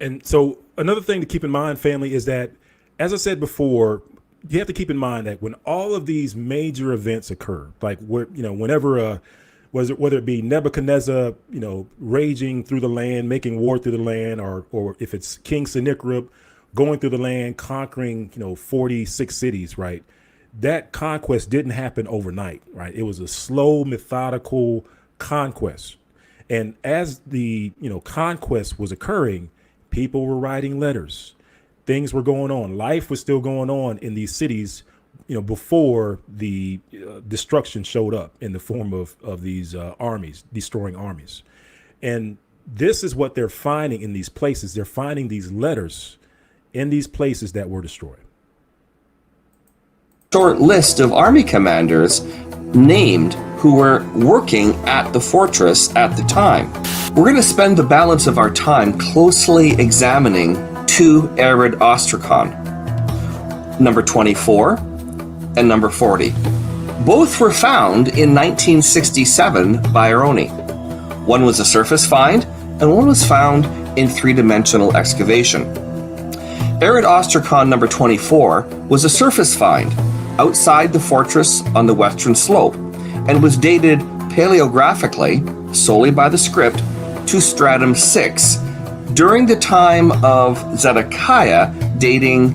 And so another thing to keep in mind, family, is that, as I said before, you have to keep in mind that when all of these major events occur, like whenever whether it be Nebuchadnezzar, raging through the land, making war through the land, or if it's King Sennacherib going through the land, conquering 46 cities, right? That conquest didn't happen overnight, right? It was a slow, methodical conquest, and as the conquest was occurring, people were writing letters. Things were going on. Life was still going on in these cities, before the destruction showed up in the form of these armies, destroying armies. And this is what they're finding in these places. They're finding these letters in these places that were destroyed. Short list of army commanders named who were working at the fortress at the time. We're going to spend the balance of our time closely examining 2 Arad Ostracan, number 24 and number 40. Both were found in 1967 by Aroni. One was a surface find, and one was found in 3-dimensional excavation. Arad Ostracan number 24 was a surface find outside the fortress on the western slope, and was dated paleographically, solely by the script, to stratum 6, during the time of Zedekiah, dating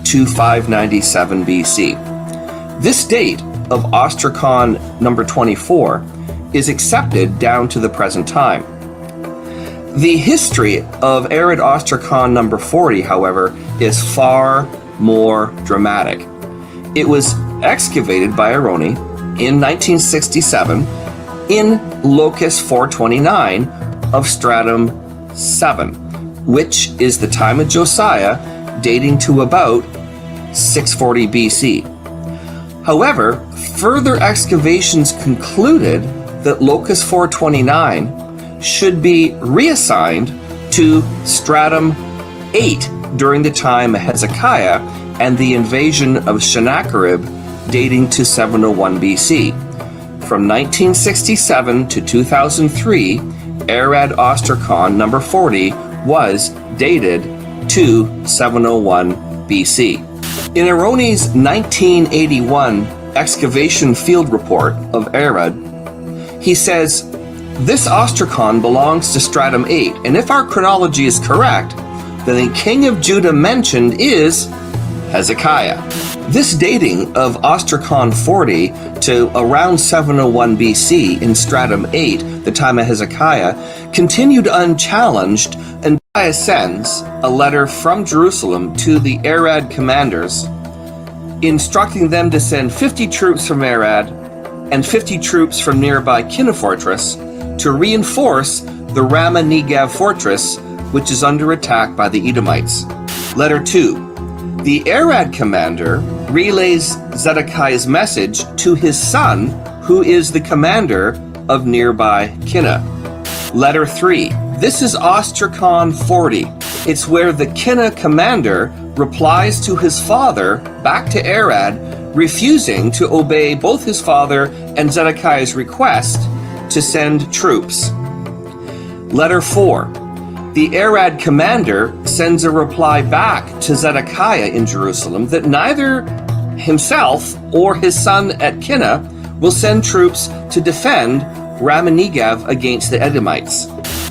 to 597 BC. This date of Ostracan number 24 is accepted down to the present time. The history of Arad Ostraca number 40, however, is far more dramatic. It was excavated by Aroni in 1967 in Locus 429 of stratum 7, which is the time of Josiah, dating to about 640 BC. However, further excavations concluded that Locus 429 should be reassigned to stratum 8 during the time of Hezekiah and the invasion of Sennacherib, dating to 701 BC. From 1967 to 2003, Arad Ostraca number 40 was dated to 701 BC. In Aroni's 1981 excavation field report of Arad, he says, this Ostracan belongs to stratum 8, and if our chronology is correct, then the king of Judah mentioned is Hezekiah. This dating of Ostracan 40 to around 701 BC in stratum 8, the time of Hezekiah, continued unchallenged, and Benayah sends a letter from Jerusalem to the Arad commanders, instructing them to send 50 troops from Arad and 50 troops from nearby Kinna fortress to reinforce the Ramah Negev fortress, which is under attack by the Edomites. Letter 2. The Arad commander relays Zedekiah's message to his son, who is the commander of nearby Kinna. Letter 3. This is Ostracan 40. It's where the Kinna commander replies to his father back to Arad, refusing to obey both his father and Zedekiah's request to send troops. Letter 4. The Arad commander sends a reply back to Zedekiah in Jerusalem that neither himself or his son at Kinna will send troops to defend Ramah Negev against the Edomites.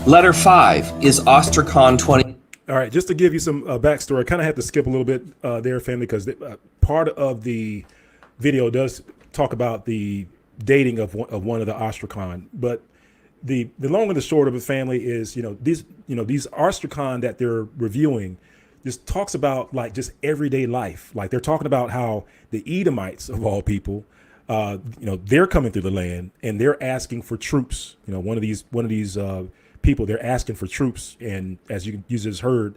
Letter 5 is Ostracan 20. All right, just to give you some backstory, I kind of have to skip a little bit there, family, because part of the video does talk about the dating of one of the Ostracan, but the long and the short of it, family, is these Ostracan that they're reviewing just talks about like just everyday life. Like they're talking about how the Edomites, of all people, they're coming through the land and they're asking for troops. One of these people, they're asking for troops, and as you just heard,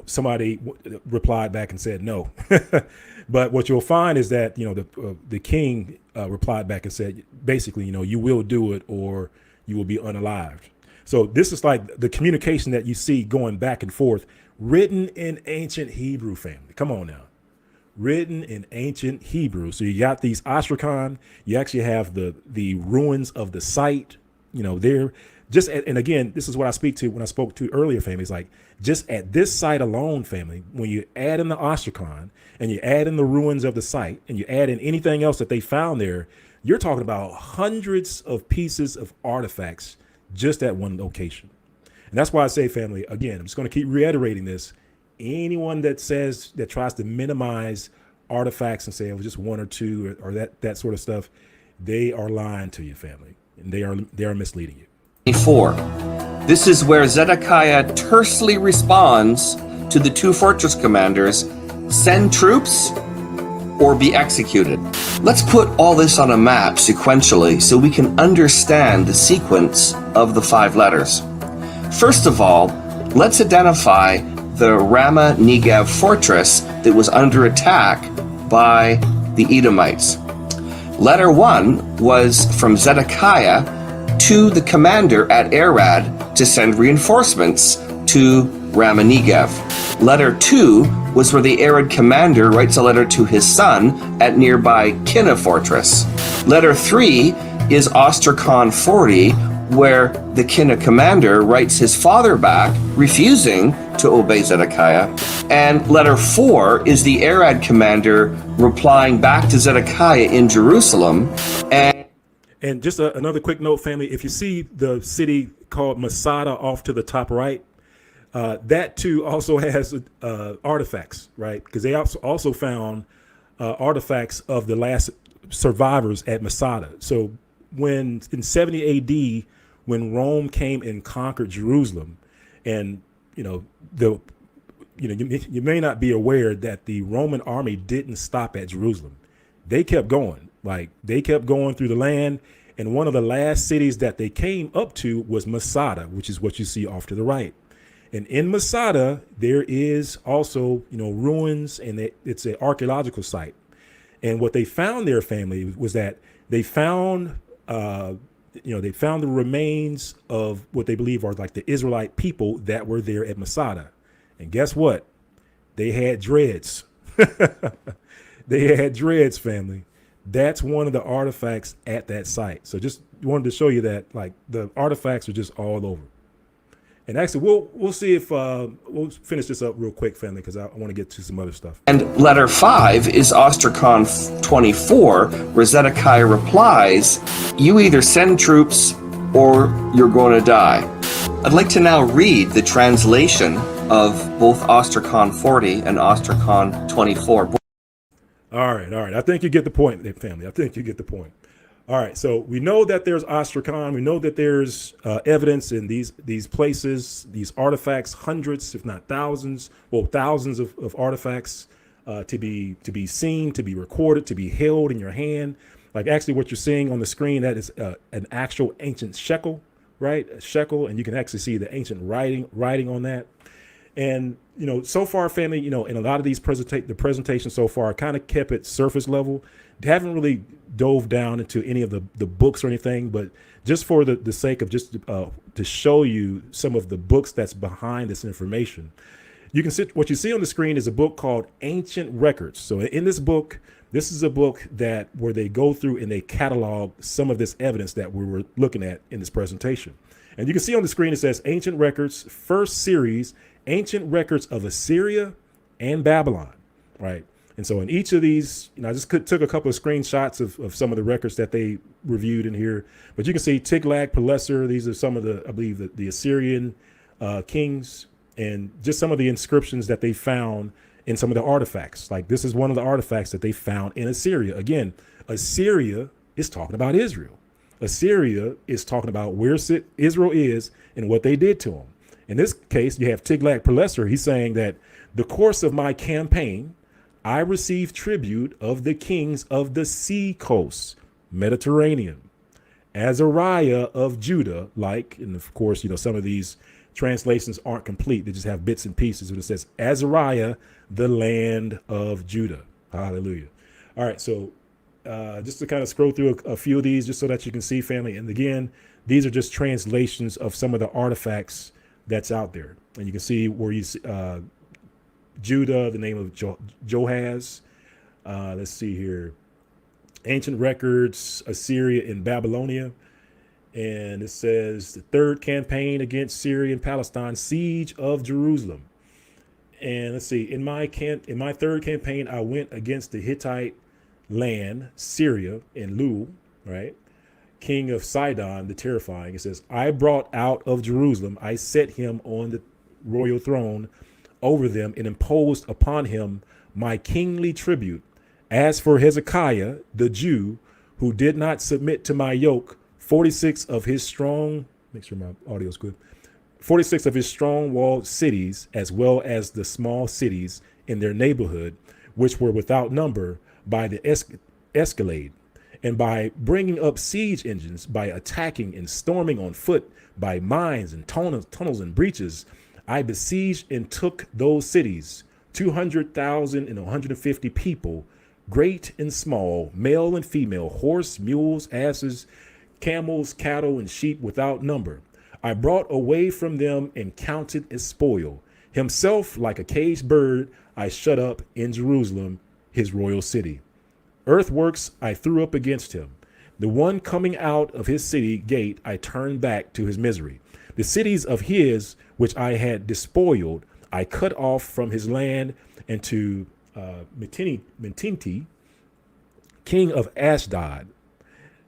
somebody replied back and said no. But what you'll find is that the king replied back and said basically, you will do it or you will be unalived. So this is like the communication that you see going back and forth, written in ancient Hebrew, family. Come on now. Written in ancient Hebrew. So you got these Ostracan, you actually have the ruins of the site, they're just and again, this is what I speak to when I spoke to earlier, family. It's like just at this site alone, family, when you add in the Ostracan and you add in the ruins of the site and you add in anything else that they found there, you're talking about hundreds of pieces of artifacts just at one location. And that's why I say, family, again, I'm just going to keep reiterating this. Anyone that tries to minimize artifacts and say it was just one or two or that sort of stuff, they are lying to you, family, and they are misleading you. 4. This is where Zedekiah tersely responds to the two fortress commanders, send troops or be executed. Let's put all this on a map sequentially so we can understand the sequence of the 5 letters. First of all, let's identify the Ramah Negev fortress that was under attack by the Edomites. Letter 1 was from Zedekiah to the commander at Arad to send reinforcements to Ramah Negev. Letter 2 was where the Arad commander writes a letter to his son at nearby Kinna fortress. Letter 3 is Ostracan 40, where the Kinna commander writes his father back, refusing to obey Zedekiah. And letter 4 is the Arad commander replying back to Zedekiah in Jerusalem. And just another quick note, family, if you see the city called Masada off to the top right, that too also has artifacts, right? Because they also found artifacts of the last survivors at Masada. So when in 70 AD, when Rome came and conquered Jerusalem, And, you may not be aware that the Roman army didn't stop at Jerusalem. They kept going. They kept going through the land. And one of the last cities that they came up to was Masada, which is what you see off to the right. And in Masada, there is also, ruins, and it's an archaeological site. And what they found there, family, was that they found, they found the remains of what they believe are like the Israelite people that were there at Masada. And guess what? They had dreads. They had dreads, family. That's one of the artifacts at that site. So just wanted to show you that, the artifacts are just all over. And actually, we'll see if we'll finish this up real quick, family, because I want to get to some other stuff. And letter 5 is Ostraca 24, where Zedekiah replies, "You either send troops or you're going to die." I'd like to now read the translation of both Ostraca 40 and Ostraca 24. All right. I think you get the point, family. I think you get the point. All right, so we know that there's Ostraca. We know that there's evidence in these places, these artifacts, hundreds, if not thousands, thousands of artifacts to be seen, to be recorded, to be held in your hand. Like actually what you're seeing on the screen, that is an actual ancient shekel, right? A shekel, and you can actually see the ancient writing on that. And, so far, family, in a lot of these the presentations so far kind of kept it surface level. They haven't really dove down into any of the books or anything, but just for the sake of just to show you some of the books that's behind this information, what you see on the screen is a book called Ancient Records. So in this book, this is a book where they go through and they catalog some of this evidence that we were looking at in this presentation. And you can see on the screen, it says Ancient Records, first series, Ancient Records of Assyria and Babylon, right? And so in each of these, I just took a couple of screenshots of some of the records that they reviewed in here. But you can see Tiglath-Pileser. These are some of I believe, the Assyrian kings, and just some of the inscriptions that they found in some of the artifacts. Like this is one of the artifacts that they found in Assyria. Again, Assyria is talking about Israel. Assyria is talking about where Israel is and what they did to them. In this case, you have Tiglath-Pileser. He's saying that the course of my campaign, I received tribute of the kings of the sea coast, Mediterranean, Azariah of Judah, and of course, some of these translations aren't complete. They just have bits and pieces. But it says Azariah, the land of Judah. Hallelujah. All right. So just to kind of scroll through a few of these, just so that you can see, family. And again, these are just translations of some of the artifacts that's out there. And you can see where you see Judah, the name of Johaz. Let's see here. Ancient Records, Assyria and Babylonia. And it says the third campaign against Syria and Palestine, siege of Jerusalem. And let's see, in my third campaign, I went against the Hittite land, Syria, and Lu, right? King of Sidon, the terrifying. It says, I brought out of Jerusalem, I set him on the royal throne over them and imposed upon him my kingly tribute. As for Hezekiah, the Jew, who did not submit to my yoke, 46 of his strong, make sure my audio is good, 46 of his strong walled cities, as well as the small cities in their neighborhood, which were without number, by the escalade, and by bringing up siege engines, by attacking and storming on foot, by mines and tunnels and breaches, I besieged and took those cities, 200,000 and 150 people, great and small, male and female, horse, mules, asses, camels, cattle, and sheep without number. I brought away from them and counted as spoil. Himself, like a caged bird, I shut up in Jerusalem, his royal city. Earthworks I threw up against him. The one coming out of his city gate I turned back to his misery. The cities of his, which I had despoiled, I cut off from his land, and to Metinti, king of Ashdod,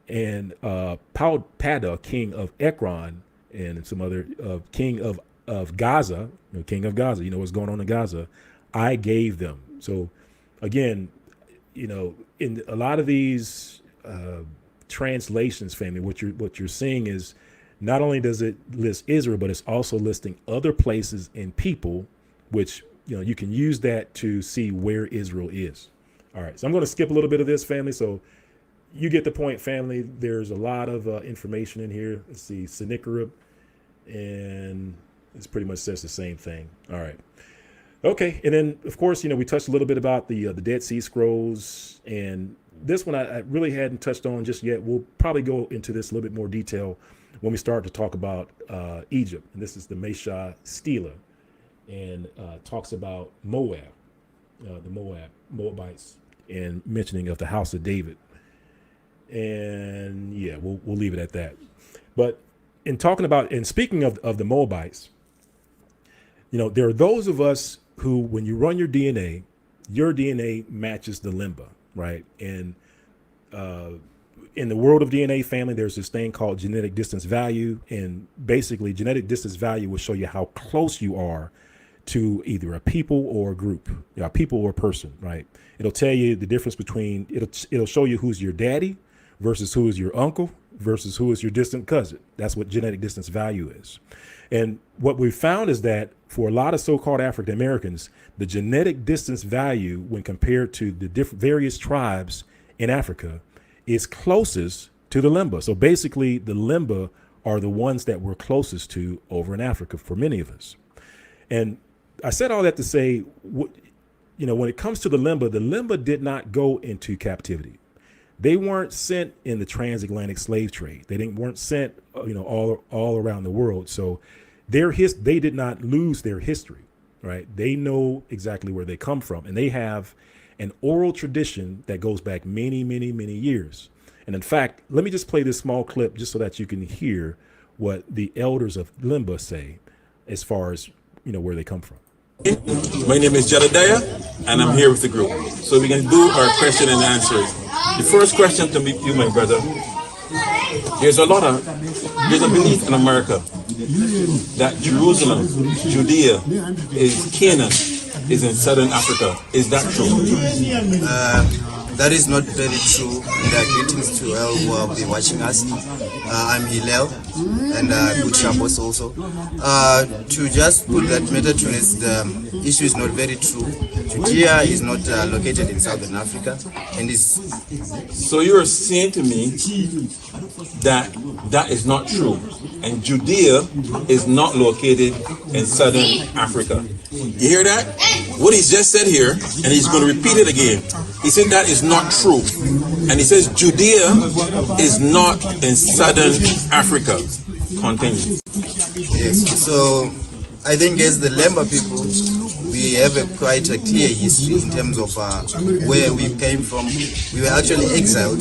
and Pada, king of Ekron, and some other king of Gaza, king of Gaza, what's going on in Gaza, I gave them. So again, in a lot of these translations, family, what you're seeing is not only does it list Israel, but it's also listing other places and people, which, you can use that to see where Israel is. All right, so I'm going to skip a little bit of this, family. So you get the point, family. There's a lot of information in here. Let's see, Sennacherib, and it's pretty much says the same thing. All right. Okay, and then, of course, we touched a little bit about the Dead Sea Scrolls, and this one I really hadn't touched on just yet. We'll probably go into this a little bit more detail when we start to talk about Egypt. And this is the Mesha Stela, and talks about Moab, the Moabites, and mentioning of the house of David. And yeah, we'll leave it at that. But in talking about and speaking of the Moabites, there are those of us who, when you run your DNA matches the Limba, right? And in the world of DNA, family, there's this thing called genetic distance value. And basically, genetic distance value will show you how close you are to either a people or a group, a people or a person, right? It'll tell you the difference between, it'll show you who's your daddy versus who is your uncle versus who is your distant cousin. That's what genetic distance value is. And what we found is that for a lot of so-called African Americans, the genetic distance value, when compared to the various tribes in Africa, is closest to the Limba. So basically, the Limba are the ones that we're closest to over in Africa for many of us. And I said all that to say, when it comes to the Limba did not go into captivity. They weren't sent in the transatlantic slave trade. They weren't sent, all around the world. So they did not lose their history, right? They know exactly where they come from, and they have an oral tradition that goes back many, many, many years. And in fact, let me just play this small clip just so that you can hear what the elders of Limba say as far as, where they come from. My name is Jedediah, and I'm here with the group. So we're going to do our question and answers. The first question to you, my brother, there's a belief in America that Jerusalem, Judea, is Canaan, is in southern Africa. Is that true? That is not very true. And greetings to all who have been watching us. I'm Hillel and good Shabbos also. To just put that matter to rest, the issue is not very true. Judea is not located in southern Africa, and is. So you're saying to me that that is not true, and Judea is not located in southern Africa. You hear that? What he's just said here, and he's going to repeat it again. He said that is not true. And he says Judea is not in southern Africa. Continue. Yes, so I think as the Limba people, we have quite a clear history in terms of where we came from. We were actually exiled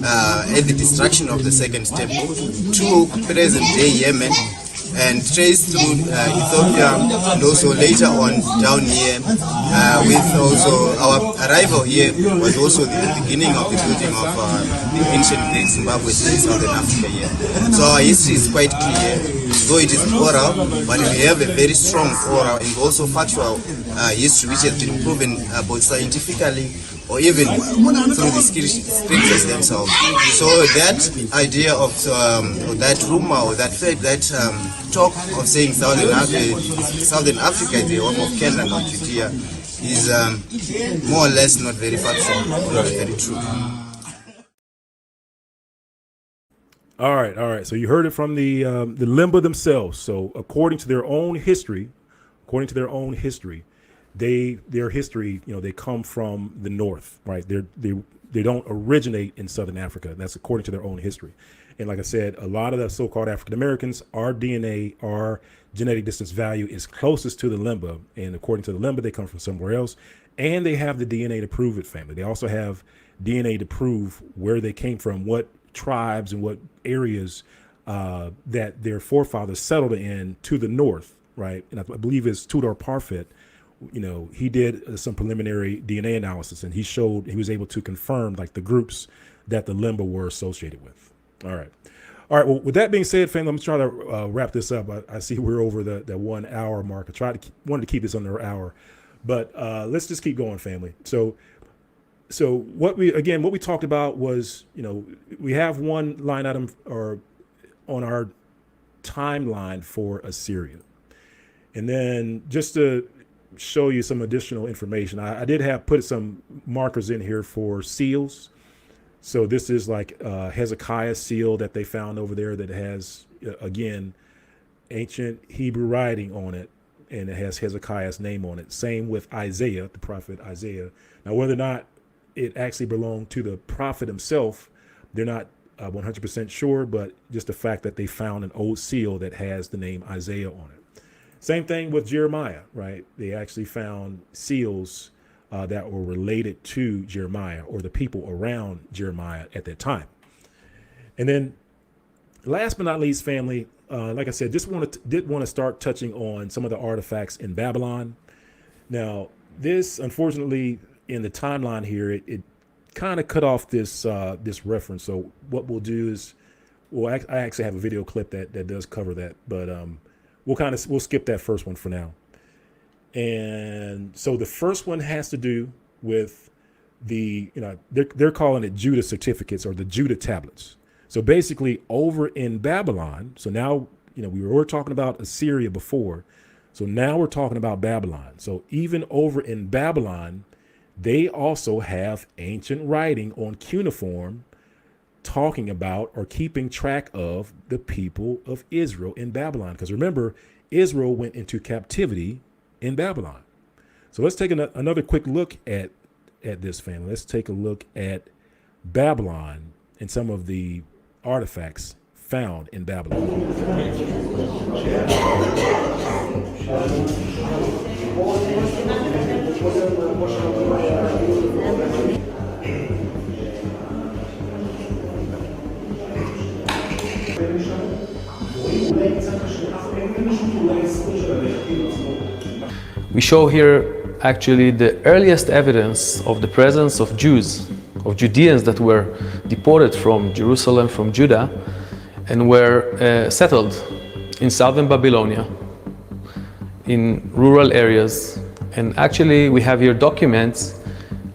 at the destruction of the second temple to present-day Yemen, and traced through Ethiopia, and also later on down here, with also our arrival here was also the beginning of the building of the ancient Great Zimbabwe in southern Africa here. So our history is quite clear, though it is oral, but we have a very strong oral and also factual history which has been proven both scientifically or even through the scriptures themselves. So that idea of that rumor or that fact, that talk of saying Southern Africa is the home of Canaan or Judea is more or less not very factual, not very true. All right. So you heard it from the Limba themselves. So according to their own history, their history, they come from the north, right? They don't originate in southern Africa. That's according to their own history. And like I said, a lot of the so-called African Americans, our DNA, our genetic distance value is closest to the Limba. And according to the Limba, they come from somewhere else. And they have the DNA to prove it, family. They also have DNA to prove where they came from, what tribes and what areas that their forefathers settled in to the north, right? And I believe it's Tudor Parfait. He did some preliminary DNA analysis, and he was able to confirm like the groups that the Limba were associated with. All right. Well, with that being said, family, I'm trying to wrap this up. I see we're over the 1 hour mark. Wanted to keep this under an hour, but let's just keep going, family. So what we talked about was, we have one line item or on our timeline for Assyria. And then just to show you some additional information, I did have put some markers in here for seals. So this is like Hezekiah's seal that they found over there that has, again, ancient Hebrew writing on it, and it has Hezekiah's name on it. Same with Isaiah, the prophet Isaiah. Now, whether or not it actually belonged to the prophet himself, they're not 100% sure, but just the fact that they found an old seal that has the name Isaiah on it. Same thing with Jeremiah, right? They actually found seals that were related to Jeremiah or the people around Jeremiah at that time. And then last but not least, family, like I said, did want to start touching on some of the artifacts in Babylon. Now, this, unfortunately, in the timeline here, it kind of cut off this reference. So what we'll do is, I actually have a video clip that does cover that, but we'll skip that first one for now. And so the first one has to do with they're calling it Judah certificates or the Judah tablets. So basically over in Babylon, so now, we were talking about Assyria before. So now we're talking about Babylon. So even over in Babylon, they also have ancient writing on cuneiform talking about or keeping track of the people of Israel in Babylon. Because remember, Israel went into captivity in Babylon. So let's take another quick look at this, family. Let's take a look at Babylon and some of the artifacts found in Babylon. We show here actually the earliest evidence of the presence of Jews, of Judeans that were deported from Jerusalem, from Judah, and were settled in southern Babylonia, in rural areas. And actually we have here documents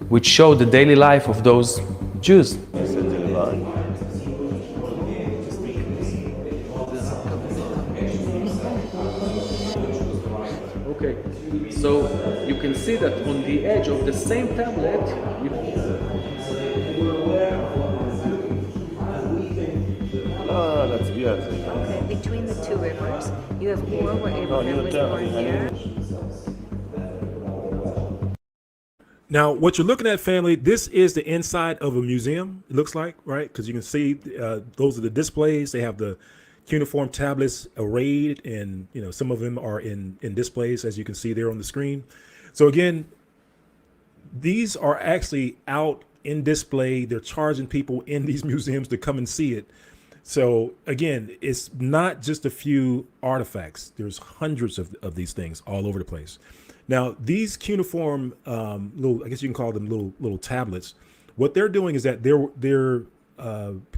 which show the daily life of those Jews. Okay, so you can see that on the edge of the same tablet, that's good. Okay, between the two rivers, you have more where Abraham was born here. Now, what you're looking at, family, this is the inside of a museum, it looks like, right? Because you can see those are the displays. They have the cuneiform tablets arrayed, and some of them are in displays, as you can see there on the screen. So again, these are actually out in display. They're charging people in these museums to come and see it. So again, it's not just a few artifacts. There's hundreds of these things all over the place. Now, these cuneiform little, I guess you can call them little tablets. What they're doing is that they're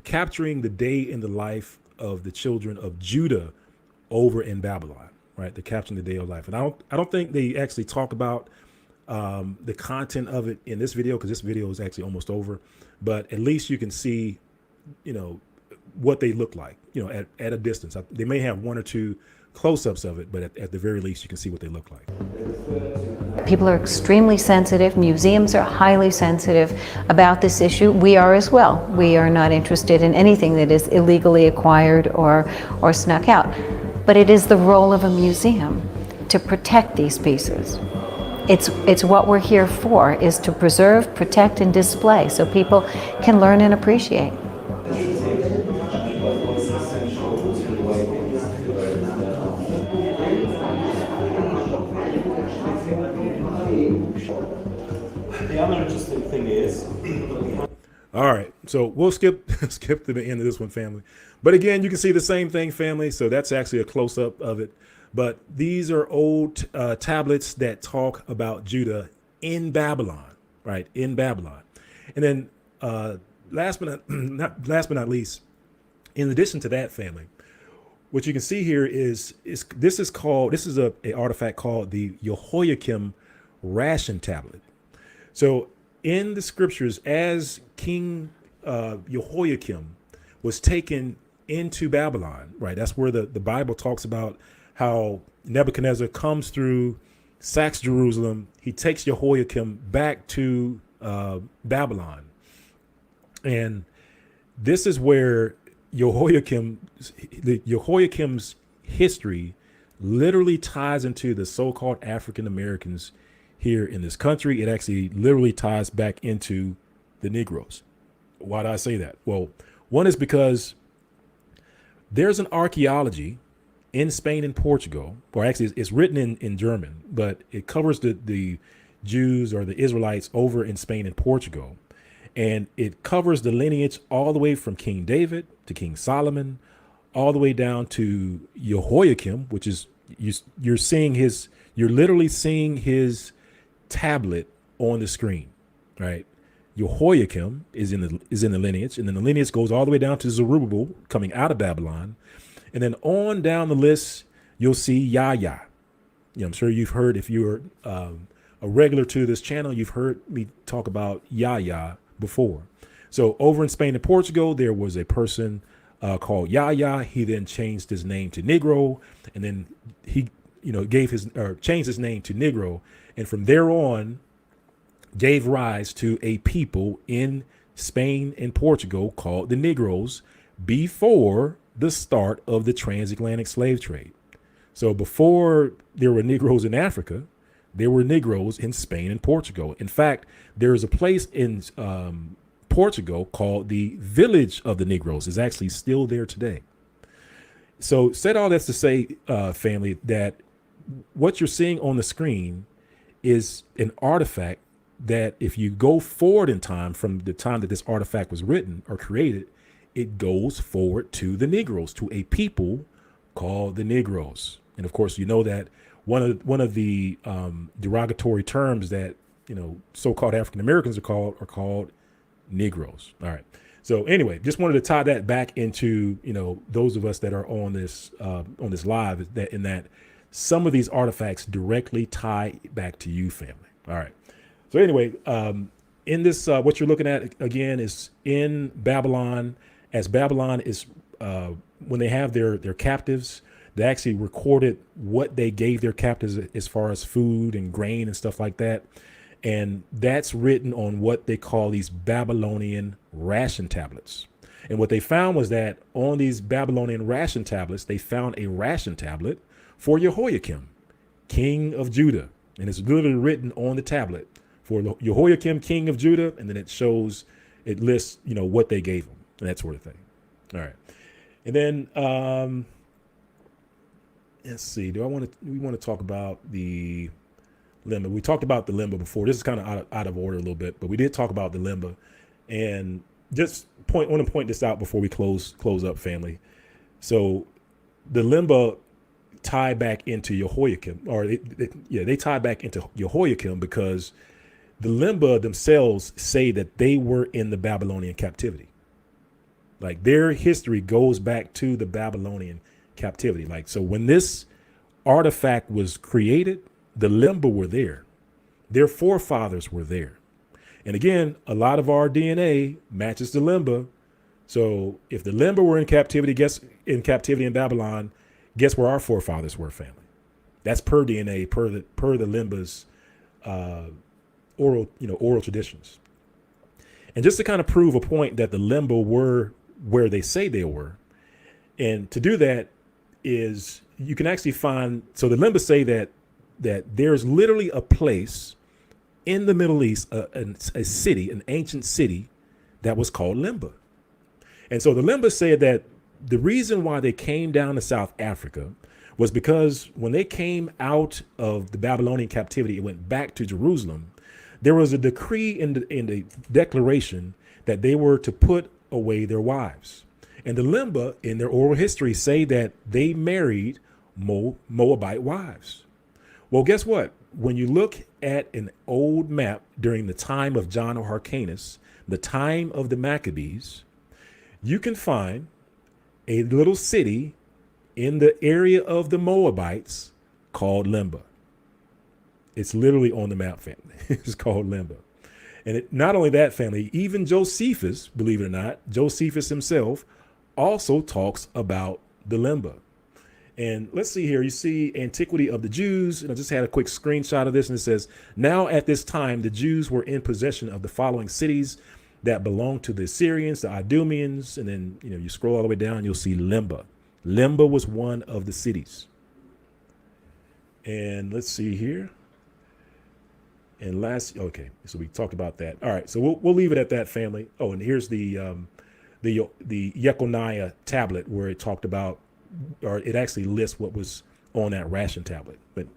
capturing the day in the life of the children of Judah over in Babylon, right? They're capturing the day of life. And I don't think they actually talk about the content of it in this video, because this video is actually almost over. But at least you can see, what they look like, at a distance. They may have one or two close-ups of it, but at the very least, you can see what they look like. People are extremely sensitive. Museums are highly sensitive about this issue. We are as well. We are not interested in anything that is illegally acquired or snuck out. But it is the role of a museum to protect these pieces. It's what we're here for, is to preserve, protect, and display so people can learn and appreciate. The other interesting thing is... All right, so we'll skip to the end of this one, family. But again, you can see the same thing, family. So that's actually a close-up of it. But these are old tablets that talk about Judah in Babylon, right? In Babylon. And then last but not least, in addition to that, family, what you can see here is this is a artifact called the Jehoiakim ration tablet. So in the scriptures, as King Jehoiakim was taken into Babylon, right? That's where the Bible talks about how Nebuchadnezzar comes through, sacks Jerusalem. He takes Jehoiakim back to Babylon. And this is where Jehoiakim's history literally ties into the so-called African Americans here in this country. It actually literally ties back into the Negroes. Why do I say that? Well, one is because there's an archaeology in Spain and Portugal, or actually it's written in German, but it covers the Jews or the Israelites over in Spain and Portugal. And it covers the lineage all the way from King David to King Solomon, all the way down to Jehoiakim, which is you're literally seeing his tablet on the screen, right? Jehoiakim is in the lineage, and then the lineage goes all the way down to Zerubbabel coming out of Babylon, and then on down the list you'll see Yahya. I'm sure you've heard, if you're a regular to this channel, you've heard me talk about Yahya before. So over in Spain and Portugal, there was a person called Yahya. He then changed his name to Negro, and then he changed his name to Negro, and from there on gave rise to a people in Spain and Portugal called the Negroes before the start of the transatlantic slave trade. So before there were Negroes in Africa, there were Negroes in Spain and Portugal. In fact, there is a place in Portugal called the Village of the Negroes. It's actually still there today. So said all that's to say, family, that what you're seeing on the screen is an artifact that if you go forward in time from the time that this artifact was written or created, it goes forward to the Negroes, to a people called the Negroes. And of course, you know that one of the derogatory terms that so-called African Americans are called Negroes. All right. So anyway, just wanted to tie that back into those of us that are on this live, that some of these artifacts directly tie back to you, family. All right. So anyway, in this, what you're looking at again is in Babylon. As Babylon is, when they have their captives, they actually recorded what they gave their captives as far as food and grain and stuff like that. And that's written on what they call these Babylonian ration tablets. And what they found was that on these Babylonian ration tablets, they found a ration tablet for Jehoiakim, king of Judah. And it's literally written on the tablet for Jehoiakim, king of Judah. And then it lists, what they gave him and that sort of thing. All right. And then, let's see, we want to talk about the Limba. We talked about the Limba before. This is kind of out of order a little bit, but we did talk about the Limba. And just want to point this out before we close up, family. So the Limba tie back into Jehoiakim, or they tie back into Jehoiakim because the Limba themselves say that they were in the Babylonian captivity. Like their history goes back to the Babylonian captivity. Like, so when this artifact was created, the Limba were there. Their forefathers were there. And again, a lot of our DNA matches the Limba. So if the Limba were in captivity, in Babylon, guess where our forefathers were, family? That's per DNA, per the Limba's oral traditions. And just to kind of prove a point that the Limba were where they say they were, and to do that is you can actually find, so the Limba say that there's literally a place in the Middle East, a city, an ancient city that was called Limba. And so the Limba said that the reason why they came down to South Africa was because when they came out of the Babylonian captivity, it went back to Jerusalem. There was a decree in the declaration that they were to put away their wives. And the Limba, in their oral history, say that they married Moabite wives. Well, guess what? When you look at an old map during the time of John of Hyrcanus, the time of the Maccabees, you can find a little city in the area of the Moabites called Limba. It's literally on the map, family. It's called Limba. And not only that, family, even Josephus, believe it or not, Josephus himself also talks about the Limba. And let's see here, you see Antiquity of the Jews, and I just had a quick screenshot of this, and it says, now at this time, the Jews were in possession of the following cities that belonged to the Assyrians, the Idumeans, and then, you scroll all the way down, you'll see Limba. Limba was one of the cities. And let's see here. And okay, so we talked about that. All right, so we'll leave it at that, family. Oh, and here's the Yekoniah tablet where it talked about, or it actually lists what was on that ration tablet. But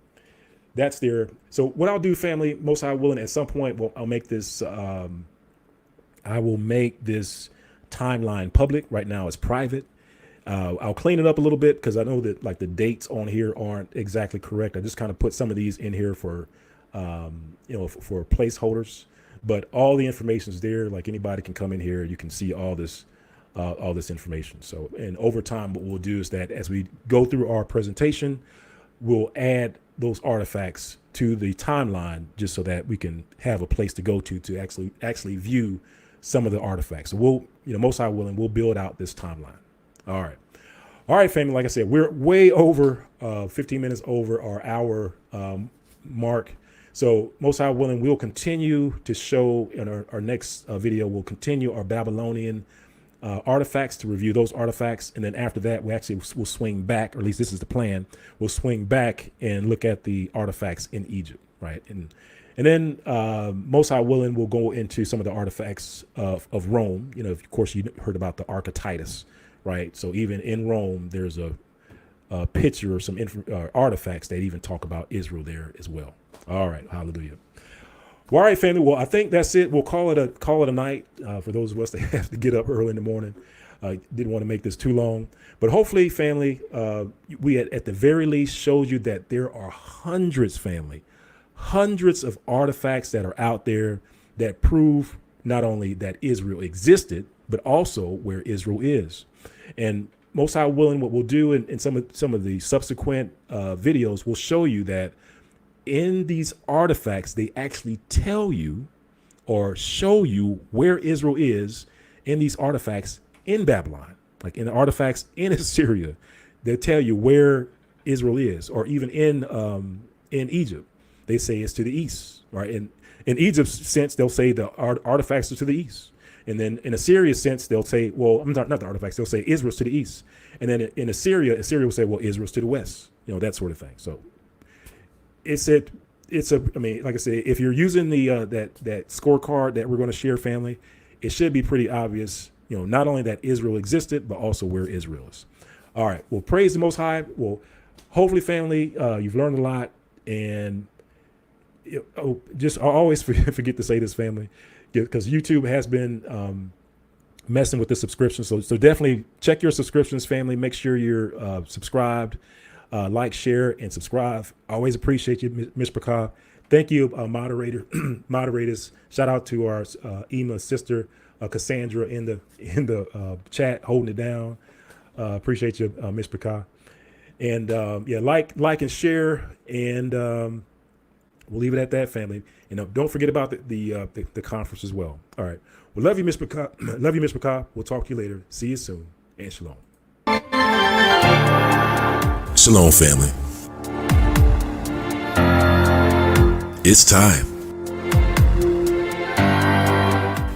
that's there. So what I'll do, family, most high willing, at some point, I'll make this. I will make this timeline public. Right now, it's private. I'll clean it up a little bit because I know that like the dates on here aren't exactly correct. I just kind of put some of these in here for for placeholders, but all the information is there. Like anybody can come in here. You can see all this information. So, and over time, what we'll do is that as we go through our presentation, we'll add those artifacts to the timeline just so that we can have a place to go to actually view some of the artifacts. So we'll, most high willing, we'll build out this timeline. All right, family. Like I said, we're way over 15 minutes over our hour mark. So most high willing, we'll continue to show in our next video. We'll continue our Babylonian artifacts, to review those artifacts, and then after that, we'll swing back, or at least this is the plan. We'll swing back and look at the artifacts in Egypt, right? And then most high willing, we'll go into some of the artifacts of Rome. Of course, you heard about the Ark of Titus, right? So even in Rome, there's a picture or some artifacts that even talk about Israel there as well. All right, hallelujah. Well, all right, family. Well, I think that's it. We'll call it a night for those of us that have to get up early in the morning. Didn't want to make this too long, but hopefully, family, we at the very least showed you that there are hundreds of artifacts that are out there that prove not only that Israel existed, but also where Israel is. And most high willing, what we'll do in some of the subsequent videos, we'll show you that in these artifacts, they actually tell you or show you where Israel is in these artifacts in Babylon, like in the artifacts in Assyria. They tell you where Israel is, or even in Egypt, they say it's to the east, right? In Egypt's sense, they'll say the artifacts are to the east. And then in Assyria's sense, they'll say, well, not the artifacts, they'll say Israel's to the east. And then in Assyria will say, well, Israel's to the west, that sort of thing. So I mean, like I said, if you're using the that scorecard that we're going to share, family, it should be pretty obvious, not only that Israel existed, but also where Israel is. All right. Well, praise the Most High. Well, hopefully, family, you've learned a lot. And I always forget to say this, family, because YouTube has been messing with the subscription. So definitely check your subscriptions, family. Make sure you're subscribed. Like, share, and subscribe. I always appreciate you, Mishpachah. Thank you, moderators. Shout out to our Ema sister, Cassandra, in the chat, holding it down. Appreciate you, Mishpachah. And like and share, and we'll leave it at that, family. And don't forget about the conference as well. All right. Well, love you, Mishpachah. Love you, Mishpachah. We'll talk to you later. See you soon, and shalom. Shalom, family. It's time.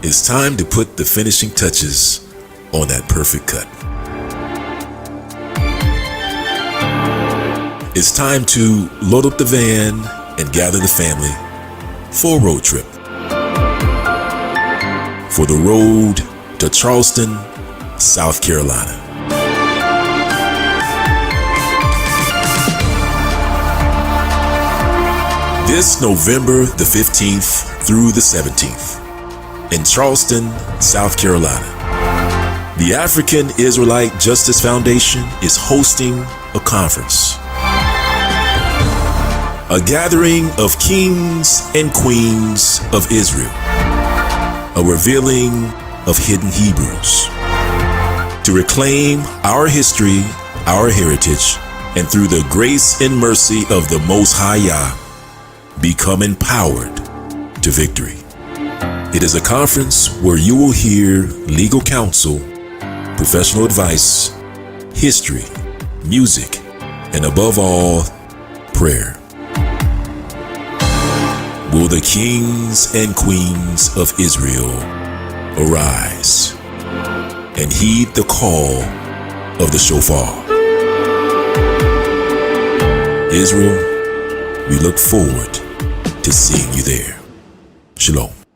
It's time to put the finishing touches on that perfect cut. It's time to load up the van and gather the family for a road trip. For the road to Charleston, South Carolina. This November the 15th through the 17th in Charleston, South Carolina, the African Israelite Justice Foundation is hosting a conference. A gathering of kings and queens of Israel. A revealing of hidden Hebrews. To reclaim our history, our heritage, and through the grace and mercy of the Most High Yah, become empowered to victory. It is a conference where you will hear legal counsel, professional advice, history, music, and above all, prayer. Will the kings and queens of Israel arise and heed the call of the shofar? Israel, we look forward to seeing you there. Shalom.